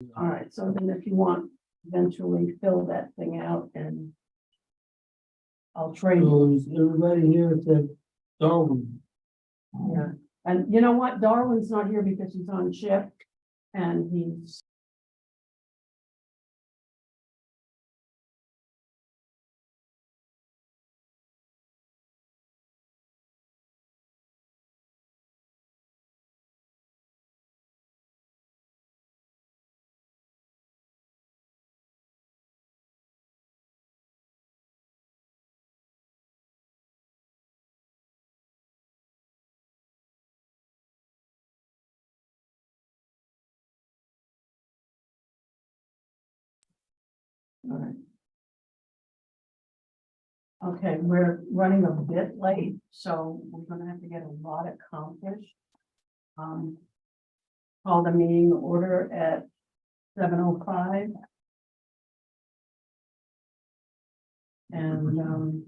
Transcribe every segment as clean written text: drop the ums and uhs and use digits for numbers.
All right, so then if you want, eventually fill that thing out and I'll trade you. So is everybody here except Darwin? Yeah, and you know what? Darwin's not here because he's on shift and he's. All right. Okay, we're running a bit late, so we're gonna have to get a lot accomplished. Call the meeting to order at 7:05. And,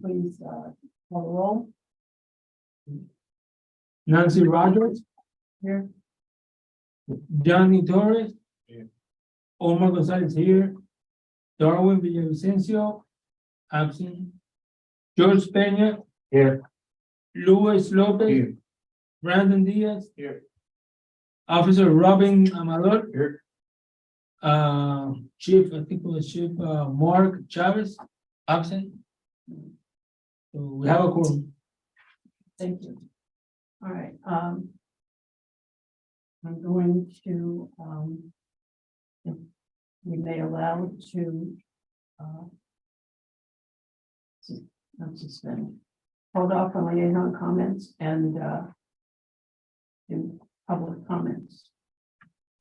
please, call the roll Nancy Rogers, here. Johnny Torres. Here. Omar Gonzalez here. Darwin Villavicencio, absent. George Peña, Here. Luis Lopez, Here. Brandon Diaz. Here. Officer Robin Amador. Here. Chief, I think it was Chief, Mark Chavez, absent. So we have a quorum. Thank you. All right, I'm going to, if we may allow to, not suspend, hold off on liaison comments and, do public comments.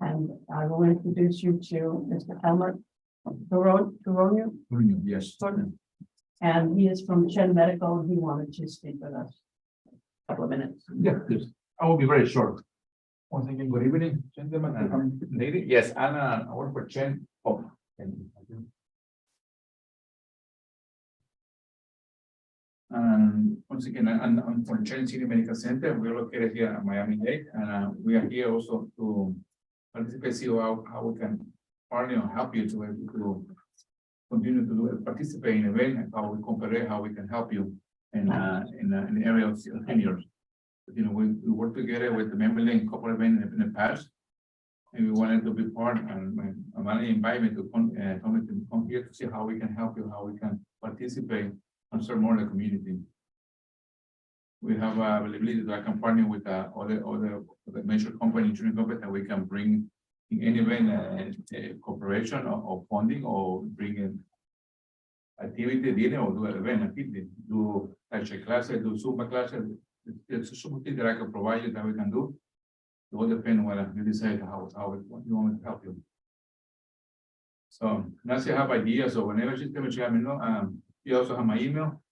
And I will introduce you to Mr. Elmer Duronio, Yes. and he is from Chen Medical, and he wanted to speak with us. Couple of minutes. Yeah, yes. I will be very short. Once again, good evening, gentlemen and lady. Yes, Anna, I work for Chen. Oh, thank you. Once again, I'm from Chen City Medical Center. We're located here at Miami-Dade, and we are here also to participate, see how we can partner and help you to continue to participate in event and how we compare, how we can help you in the area of seniors. You know, we work together with the member link couple events in the past, and we wanted to be part. And Amanda invited me to come here to see how we can help you, how we can participate and serve more the community. We have availability that I can partner with other major company, insurance company, that we can bring in any event cooperation or funding, or bring in activity dinner, or do an event activity, do lecture classes, do Zumba classes. It's something that I can provide you that we can do. It will depend on what you decide how you want me to help you. So now you have ideas, or whenever she's going to let me know. You also have my email.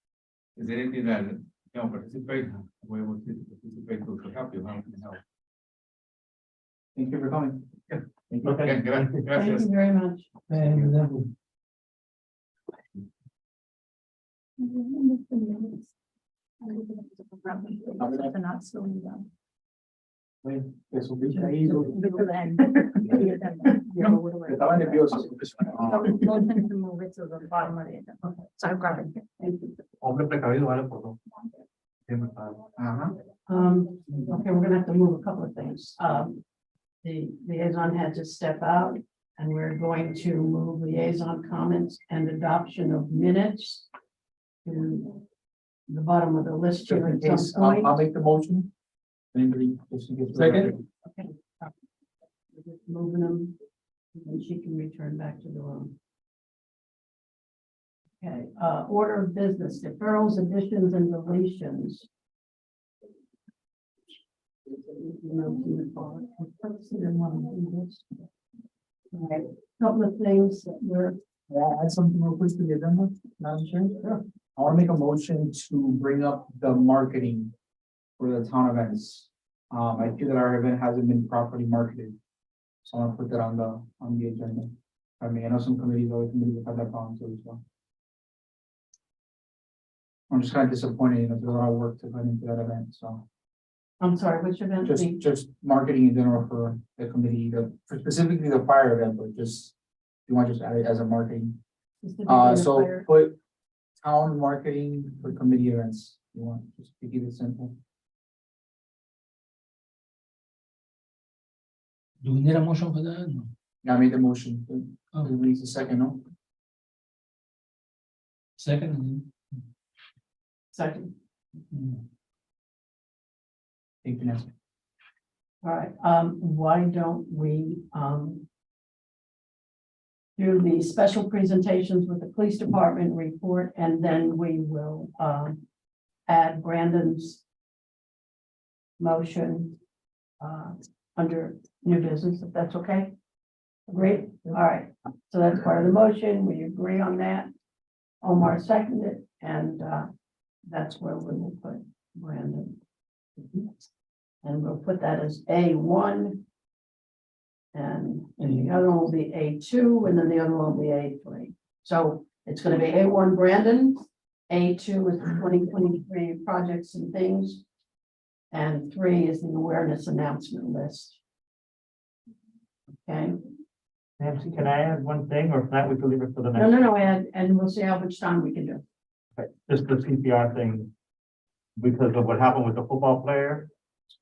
Is there anything that you can participate? We will participate to help you. How we can help. Thank you for coming. Yeah. Thank you. Okay, gracias. Thank you very much. And then Estaba nervioso. Motion to move it to the bottom of the agenda. Okay, so I've got it. Thank you. Hombre precavido, vale por dos. Okay, we're gonna have to move a couple of things. The liaison had to step out, and we're going to move liaison comments and adoption of minutes to the bottom of the list Just here in at some case, point. I'll make the motion. Anybody, just in case. Second. Okay. We're just moving them, and she can return back to the room. Okay, order of business, deferrals, additions, and deletions. All right, couple of things that were, Add something real quick to the agenda, Madam Chair? Sure. I want to make a motion to bring up the marketing for the town events. I feel that our event hasn't been properly marketed. So I'll put that on the agenda. I mean, I know some committees, other committees have that problem too, so. I'm just kind of disappointed, you know, there's a lot of work to put into that event, so. I'm sorry, which event? Just marketing in general for the committee, for specifically the fire event, but just, you want to just add it as a marketing. So put town marketing for committee events, you want, just to keep it simple. Do we need a motion for that? No. Yeah, I made the motion, Oh. it needs a second, no? Second. Second. Thank you, Nancy. All right, why don't we, do the special presentations with the police department report, and then we will, add Brandon's motion, under new business, if that's okay? Agreed? All right, so that's part of the motion. We agree on that. Omar seconded, and, that's where we will put Brandon. And we'll put that as A1. And the other one will be A2, and then the other one will be A3. So it's gonna be A1 Brandon, A2 is the 2023 projects and things, and 3 is the awareness announcement list. Okay, Nancy, can I add one thing, or if not, we can leave it for the next? no, and we'll see how much time we can do. Just the CPR thing, because of what happened with the football player.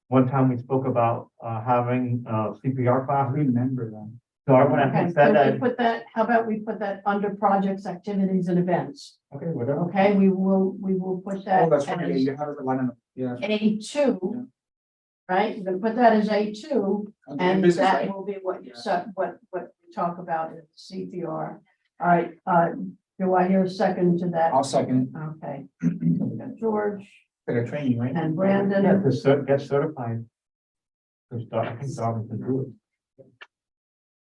One time we spoke about having CPR I class. remember that. So I want Okay, to so say we that, put that, how about we put that under projects, activities, and events? okay, whatever. Okay, we will put that Oh, that's right, yeah, as you have it line on, yeah. A2. Right, you're gonna put that as A2, and Business, that right? will be what you Yeah. said, what we talk about is CPR. All right, do I hear a second to that? I'll second Okay. So we got George it, for the training, right? and Yeah, Brandon. to get certified. To start, I think Darwin can do it.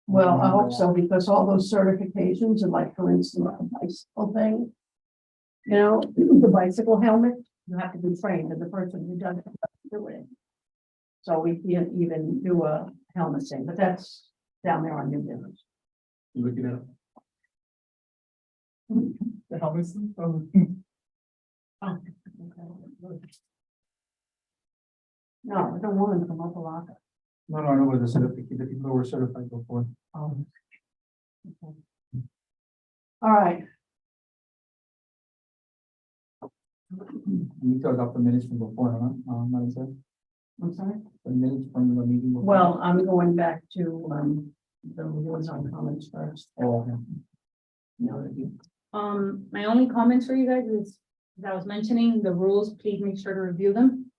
Well, I hope so, because all those certifications are like, for instance, a bicycle thing. You know, the bicycle helmet, you have to be trained, and the person who does it, do it. So we can't even do a helmet thing, but that's down there on new business. You look it up. The helmets? Oh. Oh, okay. No, the woman from Opalaka. No, with the certificate, the people who were certified before. Oh. Okay. All right, We took up the minutes from before, huh? Madam Chair? I'm sorry. The minutes from the meeting before. Well, I'm going back to, the liaison comments first. Oh, okay. No, you- My only comments for you guys is, as I was mentioning, the rules, please make sure to review them.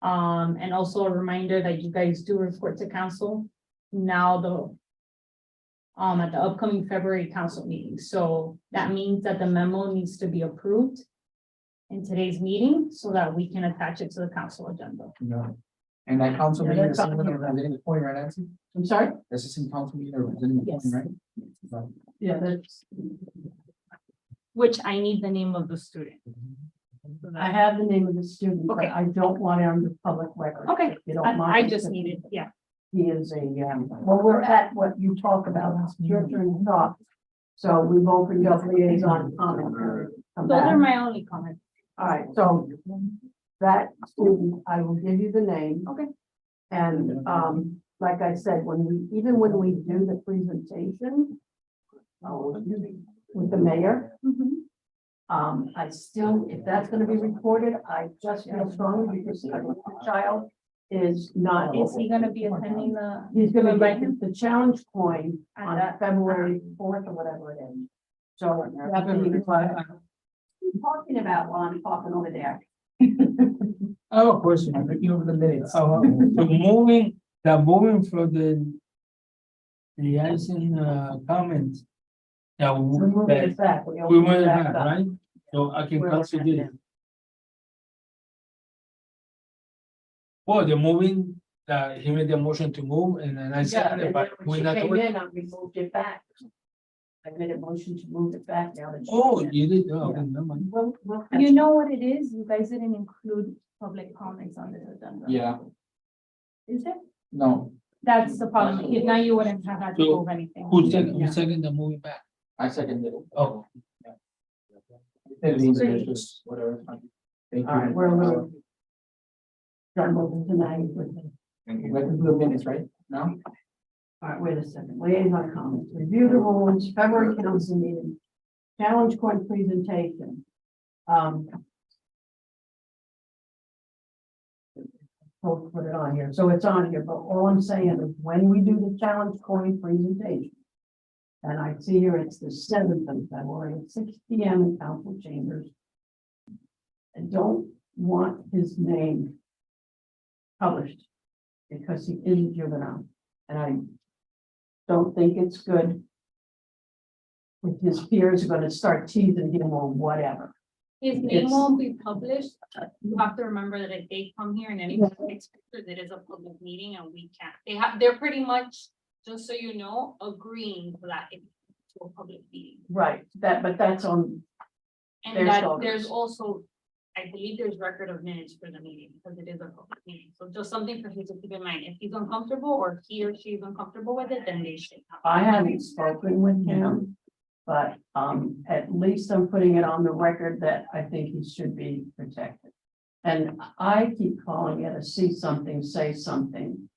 And also a reminder that you guys do report to council now at the upcoming February council meeting. So that means that the memo needs to be approved in today's meeting so that we can attach it to the council agenda. Yeah. And that council Yeah, meeting, that's is on here. representing the point, right, Nancy? I'm sorry? That's the same council meeting representing the point, Yes. right? Right. Yeah, that's, Which I need the name of the student. So I that- have the name of the student, but Okay. I don't want it on the public record. Okay, if you don't mind. I just need it, yeah. He is well, we're at what you talk about, it's your turn to talk. So we've opened up liaison comment. Come Those back. are my only comments. All right, so that student, I will give you the name. Okay. And, like I said, even when we do the presentation with the mayor, I still, if that's gonna be recorded, I just feel strongly because the child is not. Is he gonna be attending the? He's gonna invite get him? the challenge coin At on that- February 4th or whatever it is. So that's what I'm talking about while I'm talking over there. I have a question. I'm looking over the minutes. So moving from the liaison comments. Yeah, We're moving it back. we opened went it back back, up. right? So I can We're consider looking this. at Well, the moving, he made the motion to move and then I Yeah, said, and then but when we're she not came doing. in, I removed it back. I made a motion to move it back now that. she's Oh, here. you did, oh, okay, Yeah. never mind. We'll You know what it is? You guys didn't include public comments on this agenda. Yeah, Is it? no, That's the problem. If now you wouldn't have had to So, move anything. who second the moving back? I second it. Oh, It means it's just whatever. Thank All right, you. we're a little. Done moving tonight. Thank you. We can do the minutes, right? Now? All right, wait a second. Liaison comments. Review the rules, February council meeting. Challenge coin presentation. We'll put it on here. So it's on here, but all I'm saying is when we do the challenge coin presentation. And I see here it's the 7th of February at 6 p.m. in council chambers. I don't want his name published because he is a juvenile. And I don't think it's good if his peers are going to start teasing him or whatever. His name It's- won't be published. You have to remember that if they come here and anybody takes pictures, it is a public meeting and we can't. They're pretty much, just so you know, agreeing to that to a public meeting. Right, but that's on, And There's that photos. there's also, I believe there's record of minutes for the meeting because it is a public meeting. So just something for him to keep in mind. If he's uncomfortable or he or she is uncomfortable with it, then they should. I haven't spoken with him. But at least I'm putting it on the record that I think he should be protected. And I keep calling it a see something, say something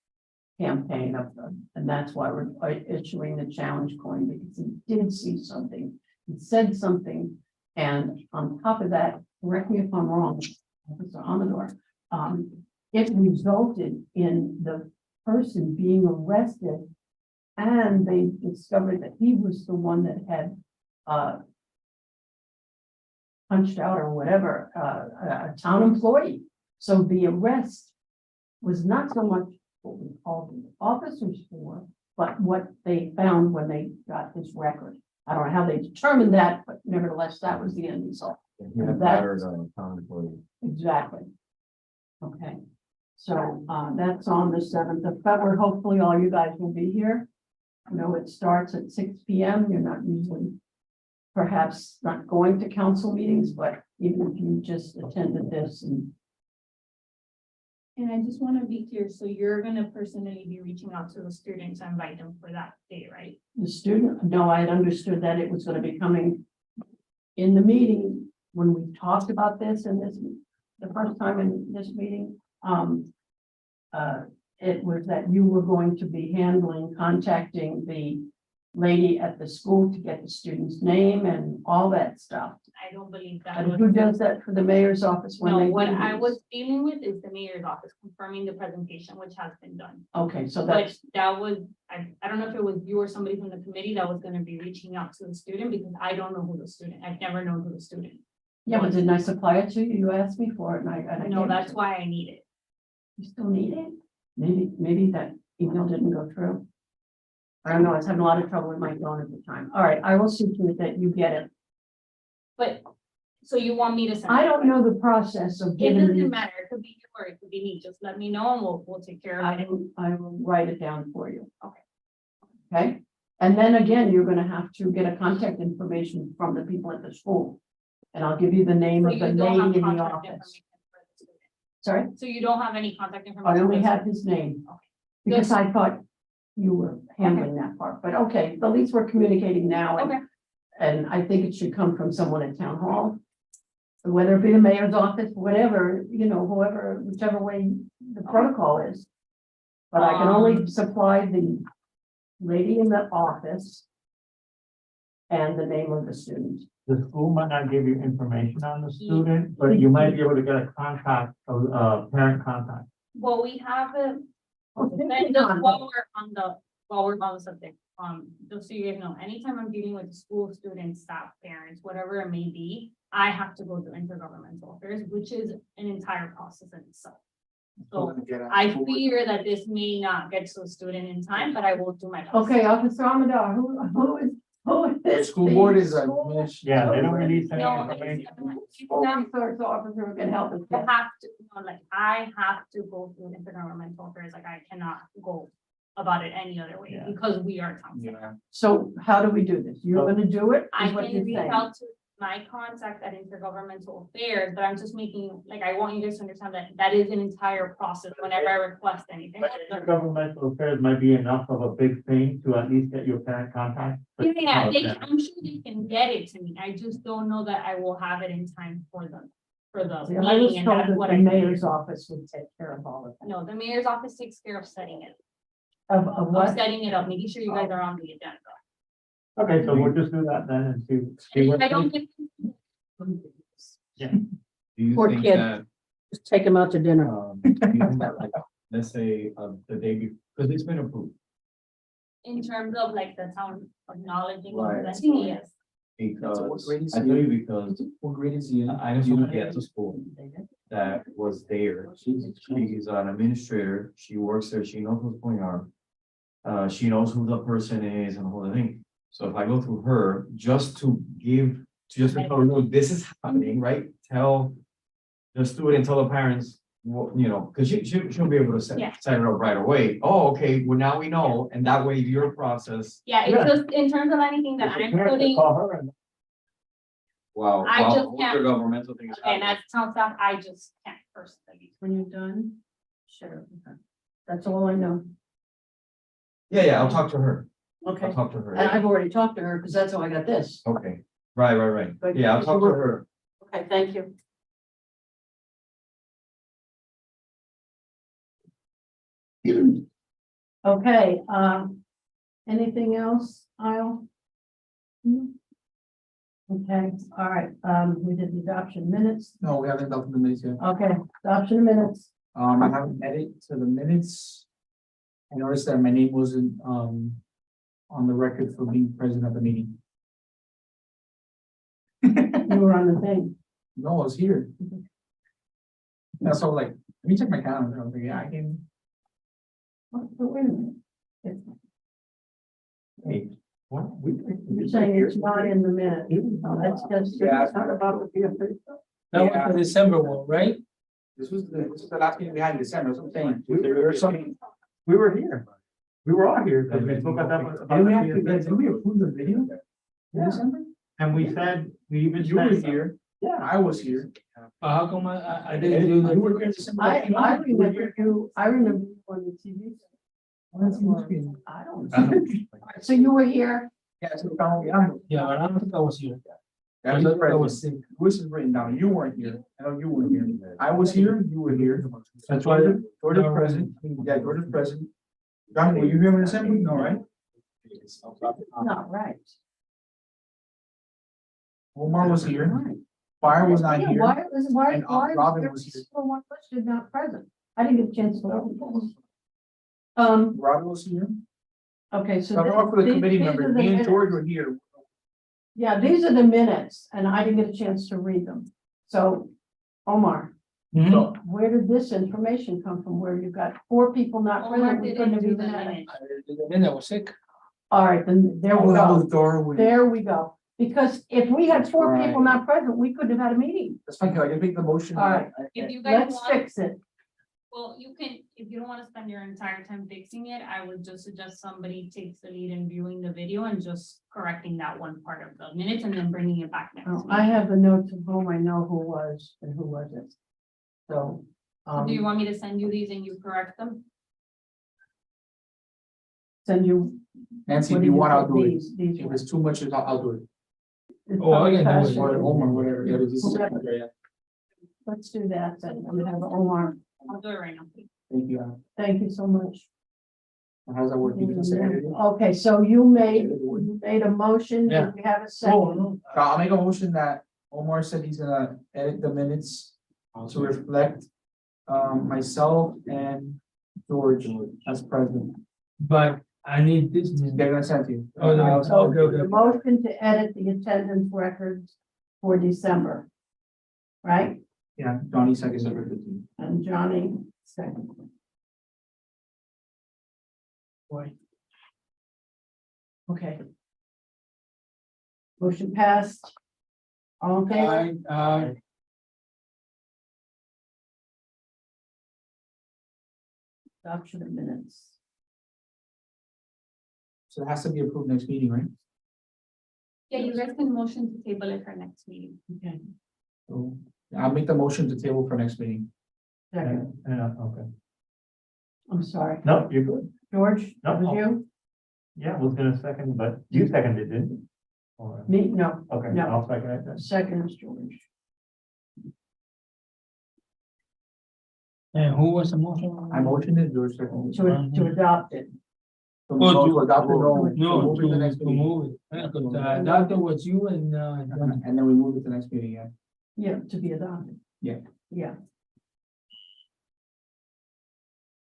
campaign of them. And that's why we're issuing the challenge coin, because he did see something. He said something. And on top of that, correct me if I'm wrong, Officer Amador, it resulted in the person being arrested. And they discovered that he was the one that had punched out or whatever, a town employee. So the arrest was not so much what we called the officers for, but what they found when they got his record. I don't know how they determined that, but nevertheless, that was the end result. Exactly. Okay, so that's on the 7th of February. Hopefully, all you guys will be here. I know it starts at 6 p.m. You're not usually perhaps not going to council meetings, but even if you just attended this and And I just want to be clear, so you're gonna personally be reaching out to the students and invite them for that day, right? the student, no, I had understood that it was going to be coming in the meeting when we talked about this and this, the first time in this meeting. It was that you were going to be contacting the lady at the school to get the student's name and all that stuff. I don't believe that. And was- who does that for the mayor's office when they No, what do I these? was dealing with is the mayor's office confirming the presentation, which has been done. Okay, so But that's, that was, I don't know if it was you or somebody from the committee that was gonna be reaching out to the student, because I don't know who the student, I've never known who the student. yeah, but didn't I supply it to you? You asked me for it and I No, gave it that's to you. why I need it. You still need it? Maybe that email didn't go through. I don't know, I was having a lot of trouble with my phone at the time. All right, I will see to it that you get it. But, so you want me to send? I it? don't know the process of It giving doesn't you. matter, it could be you or it could be me, just let me know and we'll take care of it. I will write it down for you. Okay. Okay, and then again, you're gonna have to get a contact information from the people at the school. And I'll give you the name So of the you don't have lady in the contact office. information for the student. Sorry, So you don't have any contact I information? only for the have student? his name. Okay. Because I thought you were handling that part, but okay, at least we're communicating now. Okay. And I think it should come from someone at town hall. Whether it be the mayor's office, whatever, whoever, whichever way the protocol is. But I can only supply the lady in the office. And the name of the student. The school might not give you information on the student, but you might be able to get a contact, parent contact. Well, we have a, Okay. then just while we're on the subject, just so you guys know, anytime I'm dealing with school students, staff, parents, whatever it may be, I have to go through intergovernmental affairs, which is an entire process in itself. So I fear that this may not get to the student in time, but I will do my best. Okay, Officer Amador, who is The this? school board is School Yeah, they don't release any No, information. resource officer who can help us. I have to, I have to go through intergovernmental affairs, like I cannot go about it any other way, Yeah. because we are town. Yeah, So how do we do this? You're gonna do it? I is what can you're reach saying. out to, my contact at Intergovernmental Affairs, but I'm just making, like, I want you guys to understand that that is an entire process whenever I request anything. Governmental affairs might be enough of a big thing to at least get your parent contact. but Yeah, not that. I'm sure they can get it to me. I just don't know that I will have it in time for them, for the See, I was meeting, and told that's that what the I. mayor's office would take care of all of that. No, the mayor's office takes care of setting it, Of of what? setting it up, making sure you guys are on the agenda. Okay, so we'll just do that then and see. And what- if I don't get. Do you Poor think kid. that, Just take him out to dinner. do you think that, like, let's say, the day before, because it's been approved, In terms of like the town acknowledging, Right. and presenting, yes. because, what grade is I he tell in? you because What grade is he in? I know somebody at the school that was there. She's an administrator. She works there. She knows what's going on. She knows who the person is and the whole thing. So if I go through her, just to tell her, look, this is happening, right? Tell the student, tell the parents, you know, because she'll be able to set Yeah. it up right away. Oh, okay, well, now we know, and that way your process. Yeah, Yeah. it's just in terms of anything that I'm Parents putting, call her and- Wow. I just wow, can't- the governmental thing is and happening. as town staff, I just can't personally. When you're done, sure. That's all I know. Yeah, I'll talk to her. Okay. I'll talk to her. And I've already talked to her because that's how I got this. Okay, right. But Yeah, I'll you talk to were- her. Okay, thank you. Okay, anything else, Isle? Okay, all right, we did the adoption minutes. No, we haven't done the minutes yet. Okay, adoption minutes. I have an edit to the minutes. I noticed that my name wasn't, on the record for being present at the meeting. You were on the thing. No, I was here. That's all like, let me check my calendar. I was like, yeah, I can. But wait a minute. Hey, what? You're saying it's not in the minute. Oh, that's just, Yeah. it's not about the PFA. That was Yeah. the December one, right? This was the last meeting we had in December, that's what I'm saying. There were some, we were here. We were all here because we spoke about Did we approve the video? In Yeah. December? And we said, we even. You were said- here, Yeah. I was here. How come I didn't do You were that? here in December. I remember you, I remember you on the TV. I don't. So you were here, Yeah, so we found, yeah, Yeah, but I don't think I was here. that I was thought I present. was sick. This is written down, you weren't here, I know you weren't here, I was here, you were here. That's why. George is present, yeah, George is present. John, were you here in December? No, right? not right. Omar was here, Fire was not Yeah, here. why was, why, and, why? Robin there was here. still one listed not present? I didn't get a chance to look. Robin was here. Okay, so. So I'm going for the these- committee these are members, the me and George minutes. were here. Yeah, these are the minutes, and I didn't get a chance to read them. So, Omar, Mhm. So, where did this information come from, where you got 4 people not Omar present? We couldn't didn't have do even the had it. minutes. Then I was sick. All right, then there we oh, that go. was Darwin. There we go. Because if we had That's 4 people right. not present, we couldn't have had a meeting. That's fine, can I just make the motion? All right. If you guys Let's want, fix it. well, you can, if you don't wanna spend your entire time fixing it, I would just suggest somebody takes the lead in viewing the video and just correcting that one part of the minutes and then bringing it back next Oh, week. I have the notes of whom I know who was and who wasn't. So. Do you want me to send you these and you correct them? Send you. Nancy, what if do you want, I'll do it. These If ones. it's too much, I'll do it. It's Oh, I can do it. probably Or faster. Omar, whatever. Yeah, this is- Whatever. yeah. Let's do that then. I'm gonna have Omar. I'll do it right now. Thank you. Al. Thank you so much. How's that working? You can say it. Okay, so you made a motion. Yeah. Do we have a Oh, second? no. I'll make a motion that Omar said he's gonna edit the minutes to reflect myself and George as president. But I need this. They're gonna send you. Oh, no, So okay. the motion to edit the attendance records for December. Right? Yeah, Johnny second. And Johnny second. Why? Okay. Motion passed. All in favor? Adoption of minutes. So it has to be approved next meeting, right? Yeah, you guys can motion to table it for next meeting. Okay, So I'll make the motion to table for next meeting. second, Okay. I'm sorry. No, you're good. George, No, was you? Yeah, I was gonna second, but you seconded, didn't you? Or- Me, no, Okay, No. I'll second it then. second is George. And who was the motion? I motioned it, George seconded. To adopt it. So Oh, to adopt it, no, No, move it to the next to meeting. move it. Yeah, 'cause, doctor was you and, And then we move it to the next meeting, yeah. Yeah, to be adopted. Yeah. Yeah.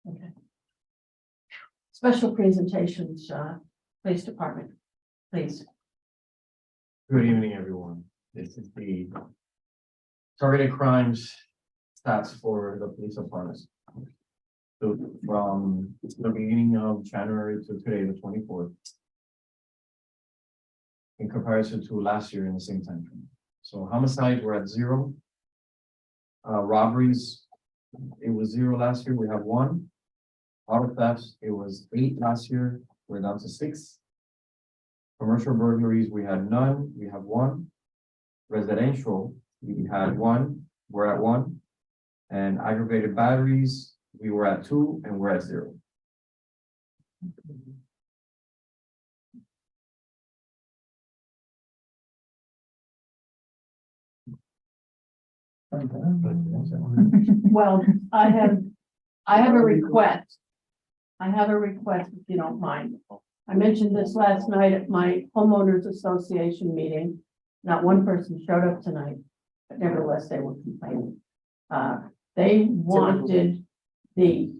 Okay. Special presentations, police department, please. Good evening, everyone. This is the targeted crimes stats for the police department. So from the beginning of January to today, the 24th. In comparison to last year in the same time frame. So homicides were at 0. Robberies, it was 0 last year, we have 1. Auto thefts, it was 8 last year, we're down to 6. Commercial burglaries, we had none, we have 1. Residential, we had 1, we're at 1. And aggravated batteries, we were at 2 and we're at 0. Well, I have a request. I have a request, if you don't mind. I mentioned this last night at my homeowners association meeting. Not one person showed up tonight, but nevertheless, they were complaining. They wanted the,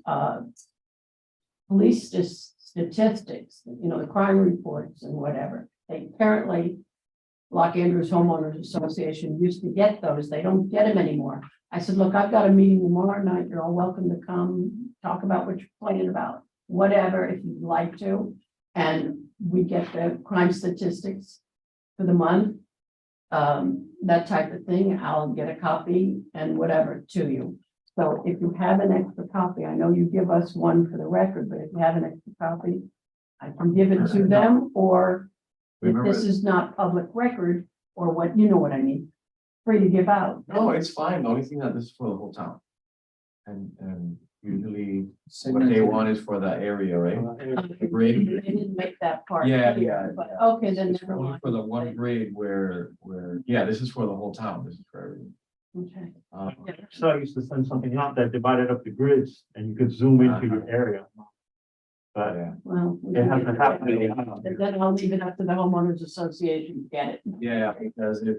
police statistics, the crime reports and whatever. They apparently, Los Andrews Homeowners Association used to get those. They don't get them anymore. I said, look, I've got a meeting tomorrow night. You're all welcome to come talk about what you're complaining about, whatever, if you'd like to. And we get the crime statistics for the month. That type of thing. I'll get a copy and whatever to you. So if you have an extra copy, I know you give us one for the record, but if you have an extra copy, I can give it to them, or if this is not public record, or what, you know what I mean, free to give out. No, it's fine. The only thing that this is for the whole town. And usually what they want is for that area, right? The grade. They didn't make that part. Yeah, clear, yeah, But yeah. okay, then It's never only mind. for the one grade where, yeah, this is for the whole town. This is for everyone. Okay. Uh, So I used to send something out that divided up the grids and you could zoom into your area. But yeah, Well. we it can hasn't get happened. And then I'll leave it up to the homeowners association to get it. yeah, because if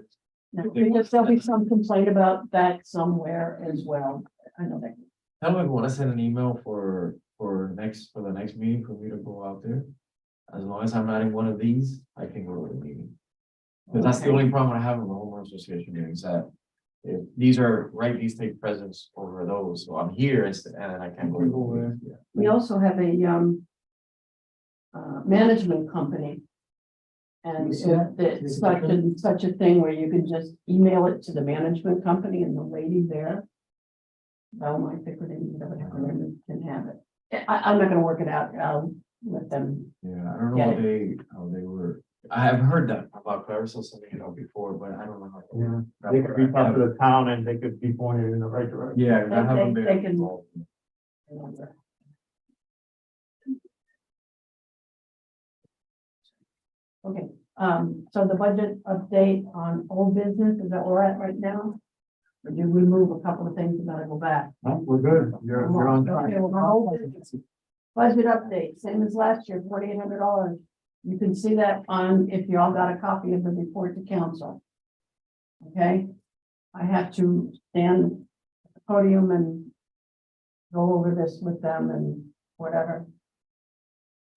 Now, because there'll be some complaint about that somewhere as well. I know that. tell them if you want to send an email for the next meeting for me to go out there. As long as I'm not in one of these, I can go to the meeting. Because that's the only problem I have in the homeowner association meetings, that if these are right, these take precedence over those, so I'm here and I can't go over. We also have a management company. And it's such a thing where you can just email it to the management company and the lady there. My Pickering, whatever her name is, can have it. I'm not gonna work it out. I'll let them. Yeah, I don't know how they were, I have heard that about Clarissa sending it out before, but I don't know how. yeah, they could reach out to the town and they could be pointed in the right direction. Yeah, 'cause I haven't They been can- involved. Okay, so the budget update on old business, is that where we're at right now? Or do we move a couple of things, we gotta go back? No, we're good. You're on track. Okay, well, our old business. Budget update, same as last year, $4,800. You can see that on, if you all got a copy of the report to council. Okay, I have to stand at the podium and go over this with them and whatever.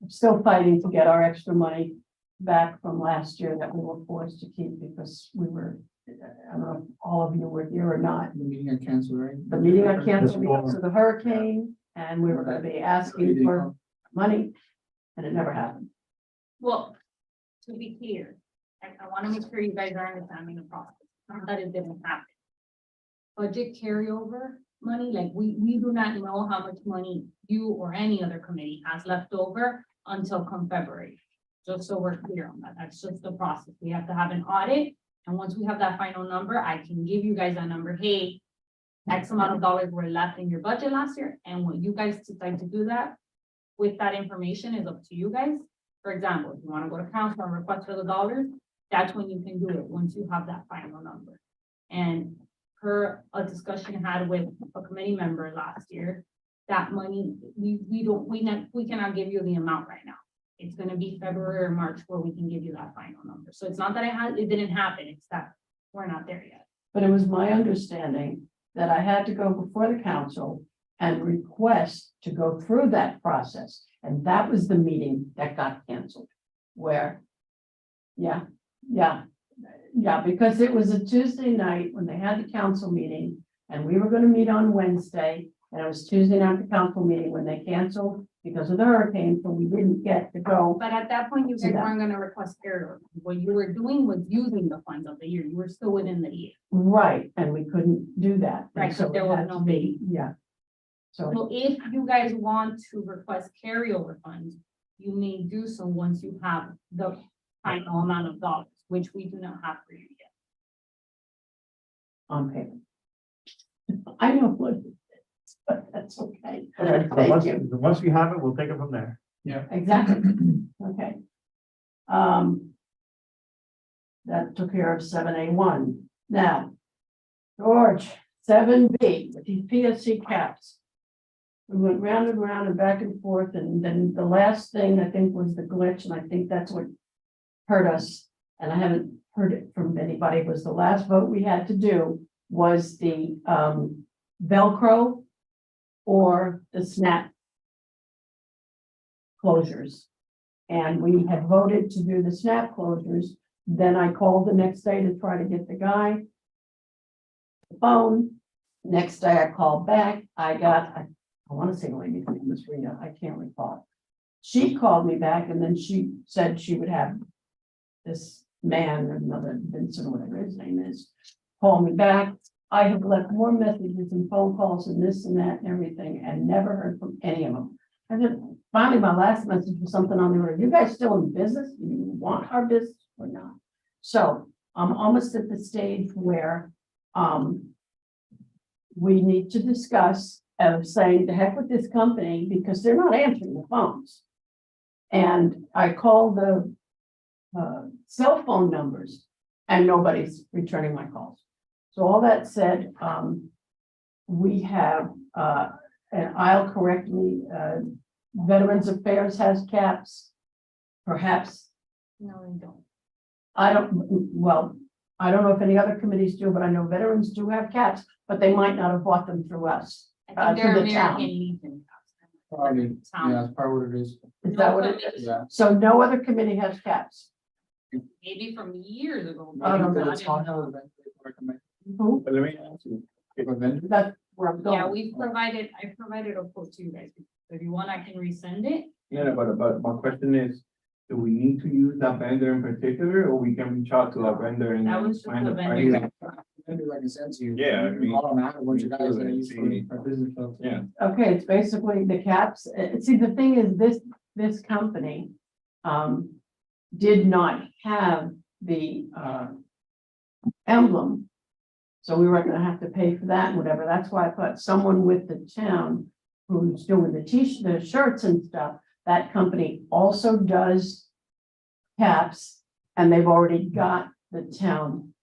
I'm still fighting to get our extra money back from last year that we were forced to keep because we were, I don't know if all of you were here or not. The meeting got canceled, right? The meeting got canceled because of the hurricane and we were gonna be asking for money and it never happened. Well, to be clear, I want to make sure you guys are understanding the process, not that it didn't happen. Budget carryover money, like we do not know how much money you or any other committee has left over until come February. Just so we're clear on that, that's just the process. We have to have an audit, and once we have that final number, I can give you guys that number, hey, X amount of dollars were left in your budget last year, and when you guys decide to do that, with that information is up to you guys. For example, if you wanna go to council and request for the dollars, that's when you can do it, once you have that final number. And per a discussion had with a committee member last year, that money, we cannot give you the amount right now. It's gonna be February or March where we can give you that final number. So it's not that it didn't happen, it's that we're not there yet. But it was my understanding that I had to go before the council and request to go through that process. And that was the meeting that got canceled, where, yeah, because it was a Tuesday night when they had the council meeting, and we were gonna meet on Wednesday, and it was Tuesday night, the council meeting, when they canceled because of the hurricane, so we didn't get to go. But at that point, you guys Yeah. weren't gonna request carryover. What you were doing was using the funds of the year. You were still within the year. Right, and we couldn't do that. And Right, so 'cause there it was had no to be- Yeah. So, So if you guys want to request carryover funds, you may do so once you have the final amount of dollars, which we do not have for you yet. on paper. I know what it is, but that's okay. Okay, so Thank you. once we have it, we'll take it from there. Exactly, okay. That took care of 7A1. Now, George, 7B, with these PSC caps. We went round and round and back and forth, and then the last thing I think was the glitch, and I think that's what hurt us. And I haven't heard it from anybody, was the last vote we had to do was the Velcro or the snap closures. And we had voted to do the snap closures. Then I called the next day to try to get the guy. The phone. Next day I called back. I want to say the lady's name was Rita. I can't recall. She called me back and then she said she would have this man, another Vincent, or whatever his name is, call me back. I have left more messages and phone calls and this and that and everything and never heard from any of them. And then finally, my last message was something on the order, you guys still in business? Do you want our business or not? So I'm almost at the stage where we need to discuss of saying the heck with this company because they're not answering the phones. And I called the cell phone numbers and nobody's returning my calls. So all that said, we have, and I'll correct me, Veterans Affairs has caps, perhaps. No, we don't. I don't know if any other committees do, but I know veterans do have caps, but they might not have bought them through us. I think To they're the American town. Legion. Probably, Town. yeah, that's probably what it is. Is that what it is? Yeah. So no other committee has caps? Maybe from years ago. I don't know. but It's on how eventually recommend Who? But let me ask you, for vendors. That's where I'm going. Yeah, I provided a quote to you guys. If you want, I can resend it. yeah, but my question is, do we need to use that vendor in particular, or we can reach out to a vendor and? That was just find a a vendor. price? Vendors like it sends you. Yeah, I mean- All I have a bunch of guys that I use See. for business stuff. Yeah. Okay, it's basically the caps. See, the thing is, this company did not have the emblem. So we were gonna have to pay for that and whatever. That's why I thought someone with the town who's doing the shirts and stuff, that company also does caps, and they've already got the town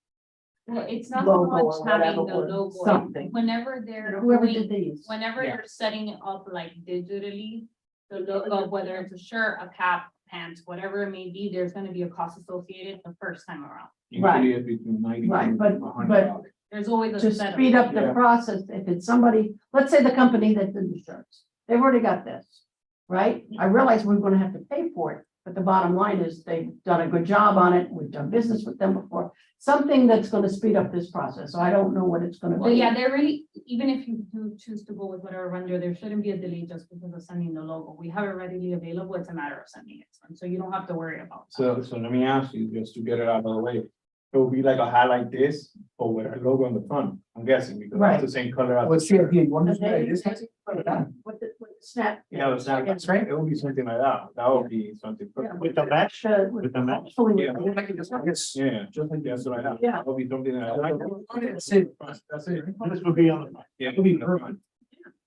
Well, it's not so logo much or having whatever, the or logo. something. Whenever they're Whoever doing- did these. Whenever Yeah. you're setting it up like digitally, the logo, whether it's a shirt, a cap, pants, whatever it may be, there's gonna be a cost associated the first time around. Right. Usually it's between 90 Right, and but- $100. There's always a To setup. speed up the Yeah. process, if it's somebody, let's say the company that did the shirts, they've already got this, right? I realize we're gonna have to pay for it, but the bottom line is they've done a good job on it, we've done business with them before. Something that's gonna speed up this process, so I don't know what it's gonna Well, be. yeah, they're really, even if you do choose to go with whatever vendor, there shouldn't be a delay just because of sending the logo. We have it readily available. It's a matter of sending it. And so you don't have to worry about that. So let me ask you, just to get it out of the way, it will be like a hat like this, but with a logo on the front, I'm guessing, because Right. it's the same color. as What's the your shirt. opinion? One is And they- this has it, put it on. What snap. Yeah, that's right. It would be something like that. That would be something. Yeah. With the mesh, with the mesh. Fully- Yeah. Yeah, just like that's what I have. Yeah. That would be something that I like. That's it. That's it. This would be on the. Yeah, it would be perfect.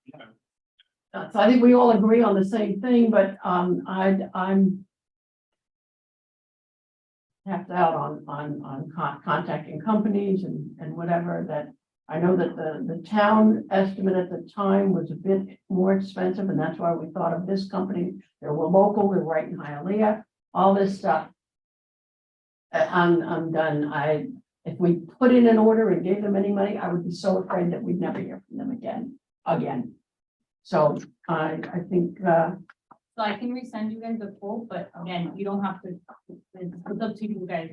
Yeah. So I think we all agree on the same thing, but, I'm tapped out on contacting companies and whatever that. I know that the town estimate at the time was a bit more expensive, and that's why we thought of this company. They were local, they were right in Hialeah, all this stuff. I'm done. If we put in an order and gave them any money, I would be so afraid that we'd never hear from them again. So I think, So I can resend you guys the quote, but again, you don't have to, it's up to you guys,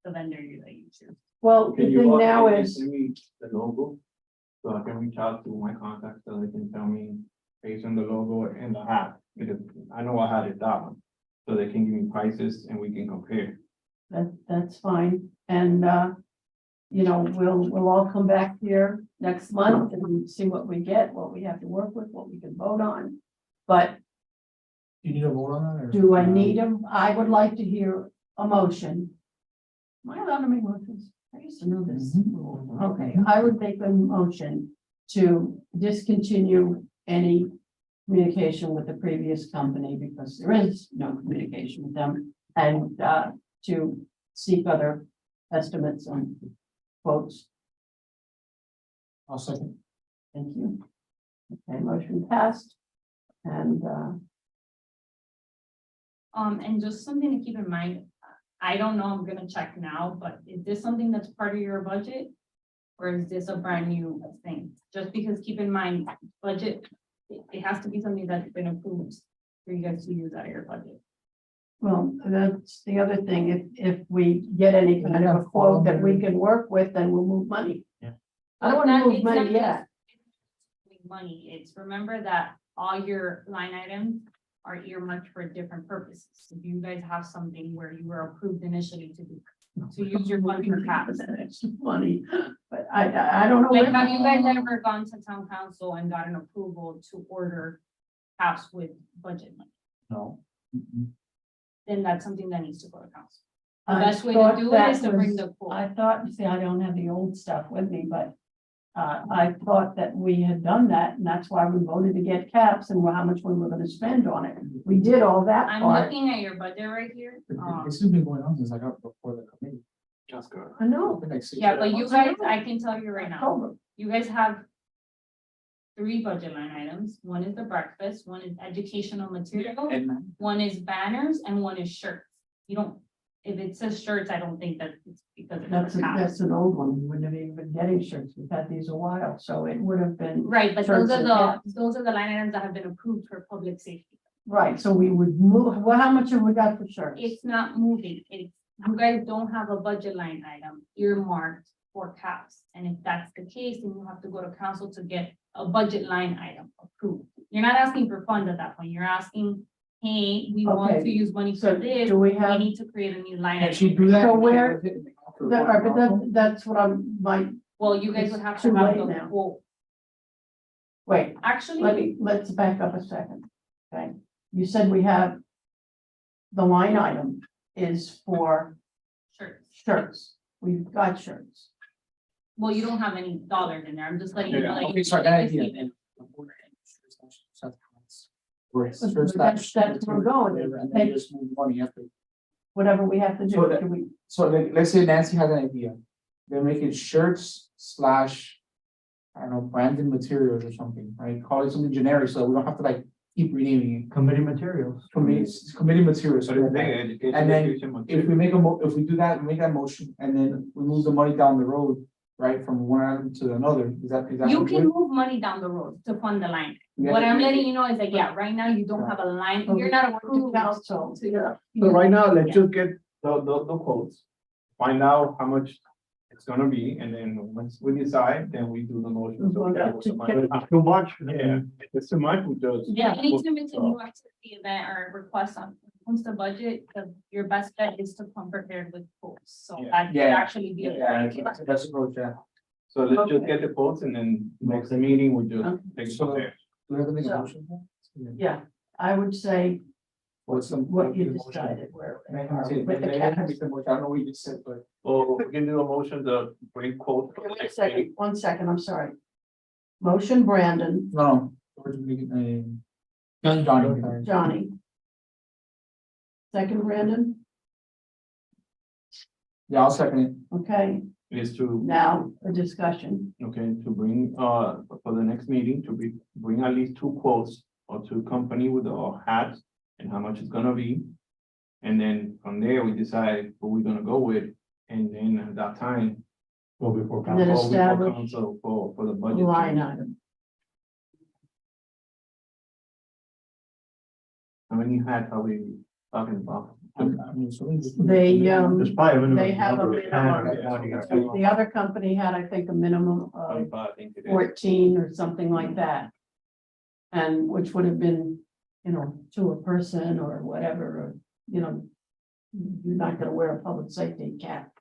the vendor that you choose. well, the thing now is, Send me the logo, so I can reach out to my contacts so they can tell me based on the logo and the hat, because I know I had it that one. So they can give me prices and we can compare. that's fine. And, we'll all come back here next month and see what we get, what we have to work with, what we can vote on. But You need a vote on that or? do I need them? I would like to hear a motion. Am I allowed to make motions? I used to know this. Okay, I would make a motion to discontinue any communication with the previous company because there is no communication with them, and to seek other estimates and quotes. I'll second. Thank you. Okay, motion passed. And And just something to keep in mind, I don't know, I'm gonna check now, but is this something that's part of your budget? Or is this a brand new thing? Just because keep in mind, budget, it has to be something that's been approved for you guys to use out of your budget. well, that's the other thing. If we get any kind of a quote that we can work with, then we'll move money. Yeah. I don't want to move It's money not yet. just money, it's remember that all your line items are earmarked for different purposes. If you guys have something where you were approved initially to use your money for caps. It's money, but I don't know. Like, where- have you guys ever gone to town council and gotten approval to order caps with budget money? No. Then that's something that needs to go to council. The I best way to thought do it that is to bring was- the quote. I thought, see, I don't have the old stuff with me, but I thought that we had done that, and that's why we voted to get caps and how much we were gonna spend on it. We did all that I'm part. looking at your budget right here. This has been going on since I got before the committee. Just go. I know. Yeah, but you guys, I can tell you right now, October. you guys have 3 budget line items. One is the breakfast, one is educational material, And one is banners, and one is shirts. You don't, if it says shirts, I don't think that it's because it's for caps. That's an old one. We wouldn't have even been getting shirts. We've had these a while, so it would have been, Right, but Shirts those are and the, caps. those are the line items that have been approved for public safety. right, so we would move, well, how much have we got for shirts? It's not moving, it's, you guys don't have a budget line item earmarked for caps. And if that's the case, then you have to go to council to get a budget line item approved. You're not asking for funds at that point, you're asking, hey, we want Okay, to use money So for this, do we we have, need to create a new line can she item. do that? So where- that's what I'm, Well, you guys It's would have too to have late the now. quote. wait, Actually, let's back up a second. Okay, you said we have the line item is for sure. shirts. We've got shirts. Well, you don't have any dollars in there, I'm just letting you know. like, Okay, sorry, that idea. That's where we're going. And then just move money after. Whatever we have to So do. that- Do we- So like, let's say Nancy has an idea. They're making shirts / I don't know, branded materials or something, right? Call it something generic so that we don't have to like keep renaming Committee materials. it. Committee materials. So So it's that- big education. And then education if material. we if we do that, we make that motion and then we move the money down the road, right, from one item to another, is that? You what can we're- move money down the road to fund the line. we have What to- I'm letting you know is that, yeah, right now you don't have a line, you're not approved. Council, yeah. So right now, let's Yeah. just get the quotes, find out how much it's gonna be, and then once we decide, then we do the motion. So Well, what's the to money? get- If it's too much. Yeah, if it's too much, we just. Yeah, anytime it's a new activity event or request on, when it comes to budget, your best bet is to come prepared with quotes, so Yeah. that could Yeah. actually be. a Yeah, great idea. that's approach, yeah. So let's just get the quotes and then next meeting we just Okay. take it from there. Do we have to make a So- motion? Yeah, I would say What's the? what you the motion? decided where. I can say, with the I can caps. make the motion. I don't know what you just said, but. Well, we can do a motion to bring quote. for the Wait a next second, meeting. 1 second, I'm sorry. Motion Brandon, No, we're just making John, Johnny. Johnny. Second Brandon, Yeah, I'll second it. okay, Is to, now a discussion. okay, to bring, for the next meeting, to bring at least 2 quotes or 2 company with the hats and how much it's gonna be. And then from there, we decide who we're gonna go with, and then at that time, Go before And then council. go before establish council for the budget. line change. item. How many hats are we talking about? They, There's probably a minimum they have a number of minimum. hands that you gotta fill. The other company had, I think, a minimum of 25, I think it is. 14 or something like that. And which would have been, you know, to a person or whatever, or, you know, you're not gonna wear a public safety cap.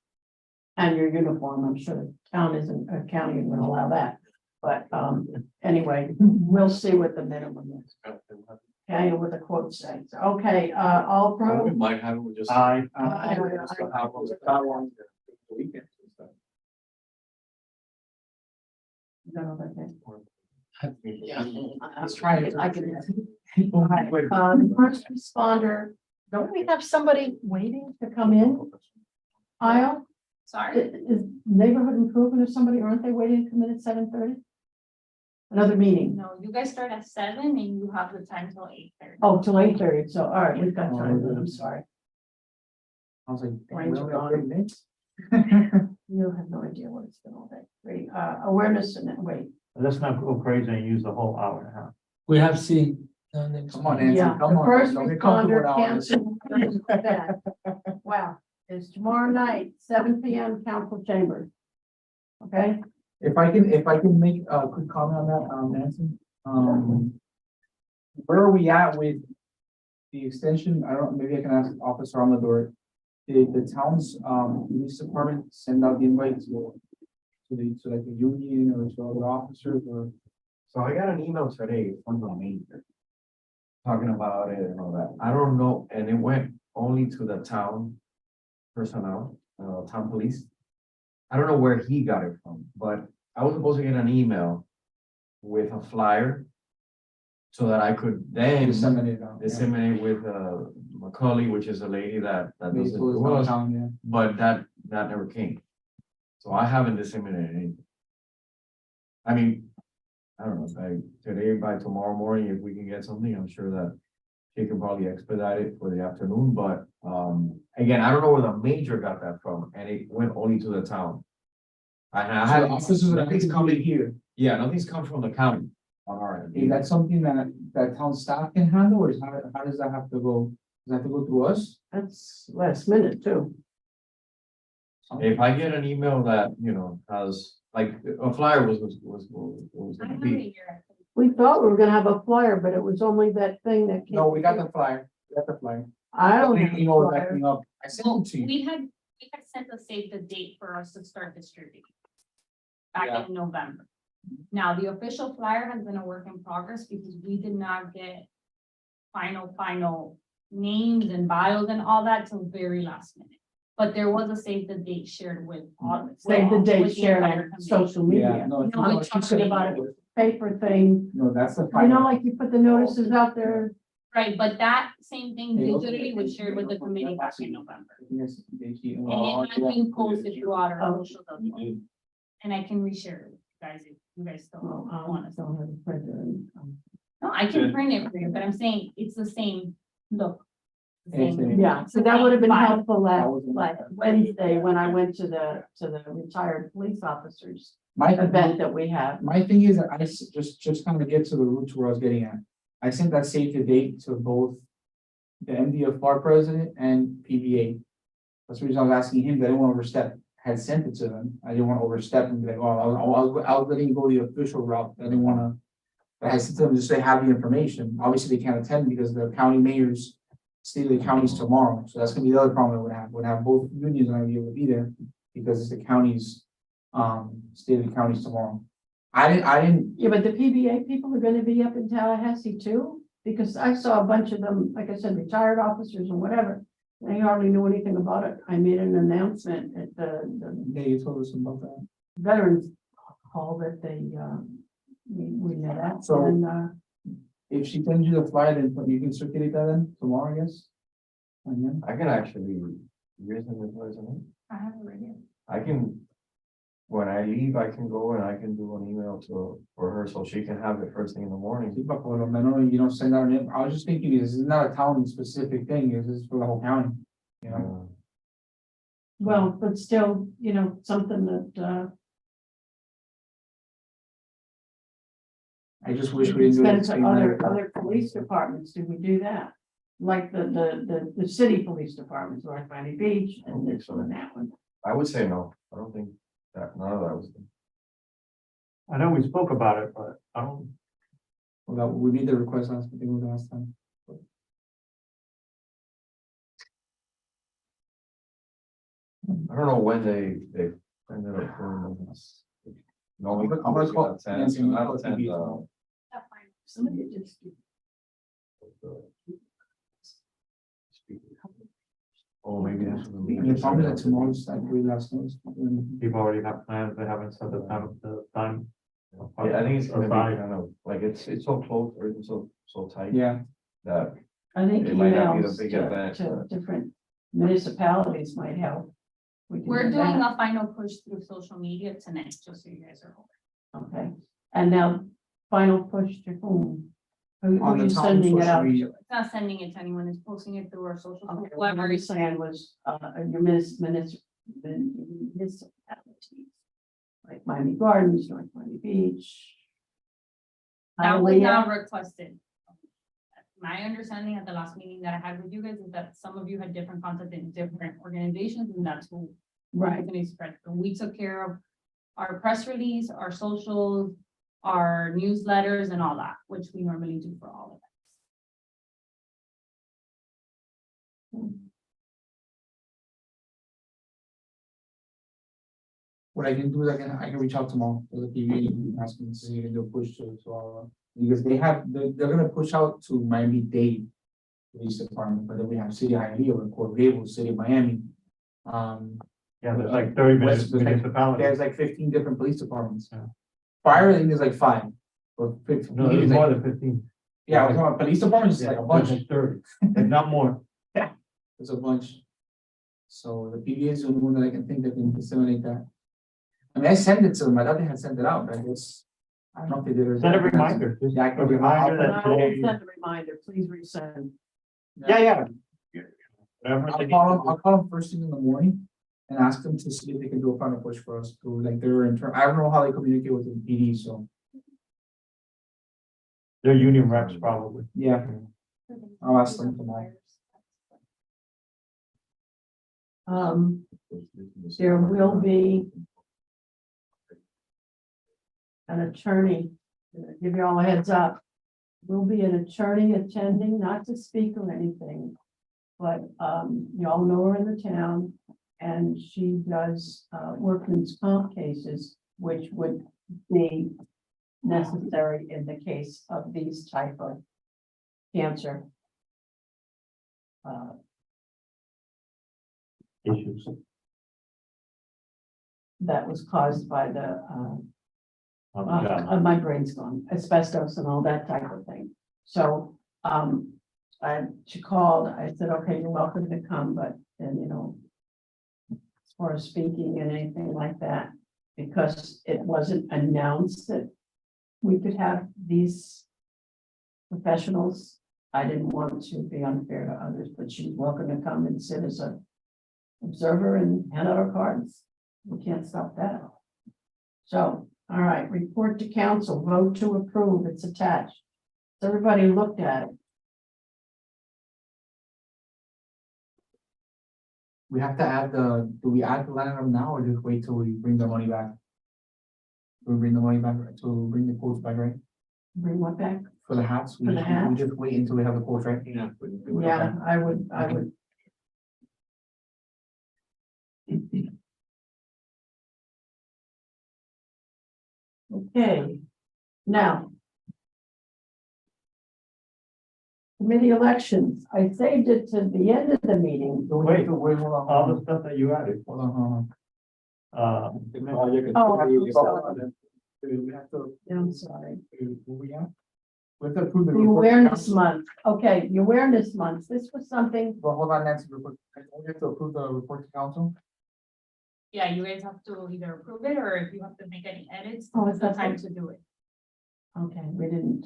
And your uniform, I'm sure the town isn't, county isn't gonna allow that. But, anyway, we'll see what the minimum is. Okay, and what the quote says. Okay, all We approved? might have, we just. Aye. No, okay. yeah. I was trying to, I can. The first responder, don't we have somebody waiting to come in? Kyle, Sorry. is neighborhood improvement or somebody, aren't they waiting to come in at 7:30? Another meeting, No, you guys start at 7 and you have the time till 8:30. oh, till 8:30, so, all right, we've got time, then, I'm sorry. I was like. Brains are gone. 30 minutes? You have no idea what it's been all day. Great, awareness and, wait, Let's not go crazy and use the whole hour and a half. We have seen. next Come on, time. Nancy, yeah, come the on. first Don't get comfortable responder now. canceled. Wow, it's tomorrow night, 7 p.m. council chambers. Okay, If I can make a quick comment on that, Nancy, where are we at with the extension? I don't, maybe I can ask the officer on the door. Did the town's, police department send out the invites to like the union or to other officers or? So I got an email today from the mayor. Talking about it and all that. I don't know, and it went only to the town personnel, town police. I don't know where he got it from, but I was supposed to get an email with a flyer. So that I could then Disseminate out. disseminate with Macaulay, which is a lady that does it Basically, to us, yeah. but that never came. So I haven't disseminated anything. I mean, I don't know, by today, by tomorrow morning, if we can get something, I'm sure that she can probably expedite it for the afternoon, but again, I don't know where the major got that from, and it went only to the town. I So the haven't, officers are nothing's coming coming, here. yeah, nothing's come from the county on our Is end. that something that town staff can handle, or how does that have to go? Does that have to go through us? that's last minute too. If I get an email that, you know, has, like, a flyer was I gonna have be. it here. We thought we were gonna have a flyer, but it was only that thing that came. No, we got the flyer. We got the flyer. I don't You have know, a flyer. backing up. I sent Well, it to you. we had sent a save the date for us to start distributing. Yeah. Back in November. Now, the official flyer has been a work in progress because we did not get final names and bios and all that till very last minute. But there was a save the date shared with all. Save the date with shared entire on committee. social Yeah, media. no, No, I'm it's talking about not. a paper thing, no, that's the. you know, final. like you put the notices out there. Right, but that same thing Hey, digitally was shared with the committee back in November. Yes, they keep- And it has been posted throughout our Oh. social media. And I can reshare it, with you guys, if you guys still Well, want I us. don't have a printer and, No, I can print it for you, but I'm saying it's the same look. the same- yeah, so that would have been Fine. helpful That was- last Wednesday when I went to the retired police officers My, event that we have. my thing is, just kind of get to the roots where I was getting at. I sent that save the date to both the MDFR president and PBA. That's the reason I was asking him, that I didn't want to overstep, had sent it to them. I didn't want to overstep and be like, oh, I was letting you go the official route. I didn't want to. But I sent them just to have the information. Obviously, they can't attend because the county mayors state of the counties tomorrow. So that's gonna be the other problem I would have. Would have both unions and I would be able to be there because it's the counties, state of the counties tomorrow. I didn't, Yeah, but the PBA people are gonna be up in Tallahassee too? because I saw a bunch of them, like I said, retired officers and whatever. They hardly knew anything about it. I made an announcement at the Yeah, you told us about that. Veterans Hall that we met at, So- and, If she sends you the flyer, then you can circulate that then tomorrow, I guess. And then, I can actually, you guys have the place on it? I have it right here. I can, when I leave, I can go and I can do an email for her so she can have it first thing in the morning. I know you don't send out an, I was just thinking, this is not a town specific thing, this is for the whole county. You know, well, but still, something that, I just wish we didn't do send it. to other police departments. Did we do that? Like the city police departments, North Miami Beach and this one and that one. I would say no, I don't think that, none of that was. I know we spoke about it, but I don't, Well, we made the request last time. I don't know when they ended up doing this. No, I'm gonna call Nancy, I'm gonna not call attend, TV. Somebody just. Oh, maybe that's. I mean, probably that tomorrow's like we last notice. people already have plans, they haven't set the time. Yeah, I think it's gonna be aside. kind of, like, it's so close, or it's so tight. Yeah, That, I think It might not be the emails big to event, different municipalities might help. We can We're do doing that. a final push through social media tonight, just so you guys are aware. Okay, and now final push to whom? Who on are the you town sending it social out media. to? It's not sending it to anyone, it's posting it through our social. Okay, what whoever I was is- saying was, your municipalities, like Miami Gardens, North Miami Beach. That was Hialeah. not requested. My understanding at the last meeting that I had with you guys is that some of you had different contact in different organizations, and that's who. Right, Anthony spread, and we took care of our press release, our socials, our newsletters and all that, which we normally do for all of What I can do is I can reach out tomorrow to the TV and ask them to see if they can do a push to our, because they're gonna push out to Miami-Dade Police Department, but then we have City of Hialeah and Coral Gables, City of Miami. Yeah, there's like 30 West- municipalities. There's like 15 different police departments. Yeah. Fire, I think there's like 5. But 15, No, there's is more like, than 15. yeah, I was talking about police departments, it's like a bunch, There's like 30, if not more. it's a bunch. So the PBA is the only one that I can think that can disseminate that. I mean, I sent it to them, I thought they had sent it out, but I guess, I don't know if they did. or- Send a reminder, just Yeah, I a can reminder I that will today. send a reminder, please resend. Yeah. Whatever I'll they need call to them, do. I'll call them first thing in the morning and ask them to see if they can do a final push for us to like their intern. I don't know how they communicate with the PD, so They're union reps probably. yeah, it. I'll ask them tomorrow. There will be an attorney, give you all a heads up. Will be an attorney attending, not to speak or anything. But, y'all know her in the town, and she does, workman's comp cases, which would be necessary in the case of these type of cancer. Issues. That was caused by the, on the job. my brain's gone, asbestos and all that type of thing. So, she called, I said, okay, you're welcome to come, but then, as far as speaking and anything like that, because it wasn't announced that we could have these professionals, I didn't want to be unfair to others, but she's welcome to come and sit as a observer and hand out our cards. We can't stop that. So, all right, report to council, vote to approve, it's attached. Everybody looked at it. We have to add do we add the line item now or just wait till we bring the money back? We bring the money back to bring the quotes back, right? Bring what back? For the hats, we For the just, hats? we just wait until we have the quotes, right? Yeah. Yeah, I would. Okay, now. Committee elections, I saved it to the end of the meeting. So we Wait, have to wait, hold on, all the stuff that you added, hold on. uh, Oh, I'm sorry. We have to, I'm sorry. where we at? We have to approve the. The report to awareness council. month, okay, the awareness month, this was something, Well, hold on, Nancy, real quick. We have to approve the report to council. Yeah, you guys have to either approve it, or if you have to make any edits, Oh, it's the that's time it. to do it. okay, we didn't.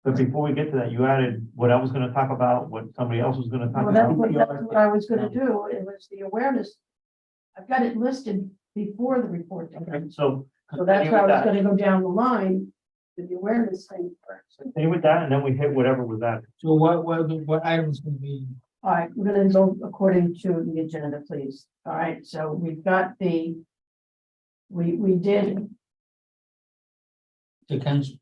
but before we get to that, you added what I was gonna talk about, what somebody else was gonna talk Well, that's about. what I was gonna do, it was the awareness. I've got it listed before the report. Okay, so. So that's continue why I with was that. gonna go down the line, to the awareness thing first. Continue with that, and then we hit whatever was that. So what items gonna be? All right, we're gonna go according to the agenda, please. All right, so we've got the. We did To cancel.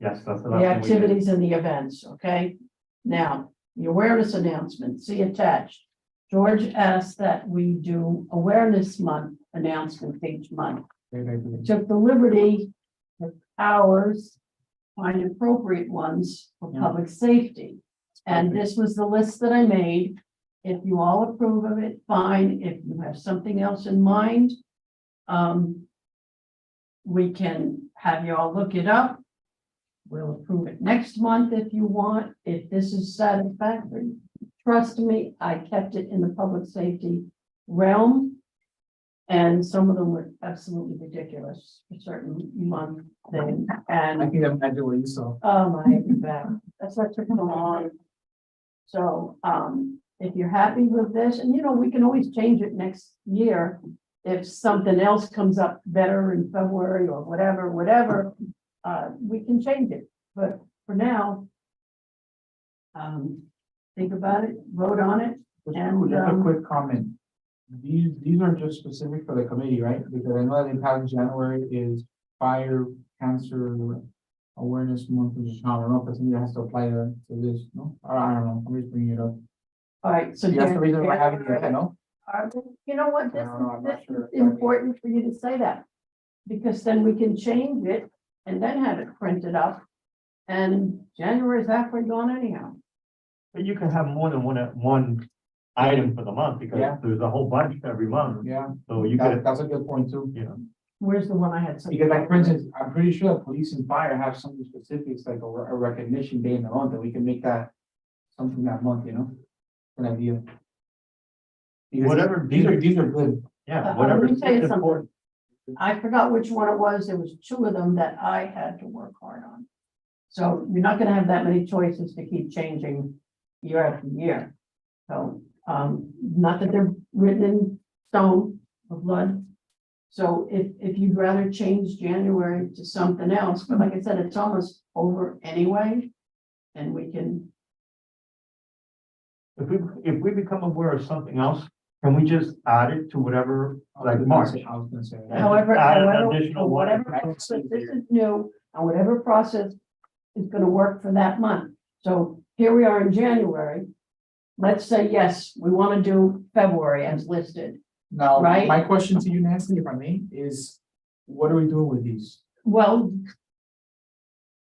Yes, that's the the last thing we did. activities and the events, okay? Now, the awareness announcement, see attached. George asked that we do awareness month announcements each month. Took the liberty of hours, find appropriate ones for Yeah. public safety. And this was the list that I made. If you all approve of it, fine. If you have something else in mind, we can have you all look it up. We'll approve it next month if you want, if this is satisfactory. Trust me, I kept it in the public safety realm. And some of them were absolutely ridiculous, a certain month thing, I and, can imagine what you saw. oh my God, that's what took them long. So, if you're happy with this, and you know, we can always change it next year. If something else comes up better in February or whatever, we can change it, but for now. Think about it, vote on it, and, Just a quick comment. These are just specific for the committee, right? Because I know that in past January is fire, cancer awareness month, which is, I don't know, if something has to apply to this, no? Or I don't know, I'm just bringing it up. all right, so. That's the reason we're having it, I know. You know what, I this don't know, I'm not is sure. important for you to say that. Because then we can change it and then have it printed up. And January is halfway gone anyhow. But you can have more than one item for the month, because Yeah. there's a whole bunch every month, Yeah, so you could, that's a good point too. you know. Where's the one I had? Because like, for instance, I'm pretty sure that police and fire have some specifics, like a recognition day in the month, and we can make that something that month, you know? An idea. Because Whatever, these are good. yeah, let whatever. me tell you is something. important. I forgot which one it was. There was two of them that I had to work hard on. So you're not gonna have that many choices to keep changing year after year. So, not that they're written in stone of blood. So if you'd rather change January to something else, but like I said, it's almost over anyway. And we can, If we become aware of something else, can we just add it to whatever, like March? I was gonna say. Yeah. however, Add an however, additional one. whatever process, this is new, and whatever process is gonna work for that month. So here we are in January. Let's say, yes, we wanna do February as listed. Now, Right? my question to you, Nancy, if I may, is what are we doing with these, Well,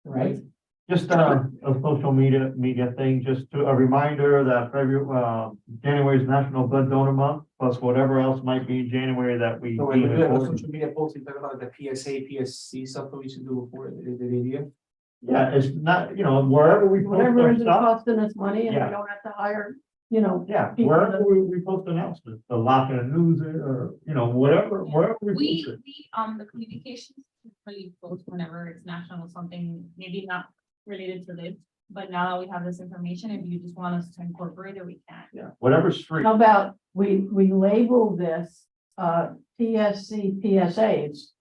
right? Just a social media thing, just to a reminder that January is National Blood Donor Month, plus whatever else might be in January that we. So when we deem do a important. social media post, you talk about the PSA, PSC stuff that we should do before, is the idea? Yeah, it's not, wherever we post whatever our isn't stuff, costing us money and we Yeah. don't have to hire, yeah, people wherever that- we post announcements, the lock and news or, whatever we We, post it. the communications really post whenever it's national, something maybe not related to this. But now that we have this information, if you just want us to incorporate it, we can. Yeah, whatever's free. How about we label this, PSC, PSAs,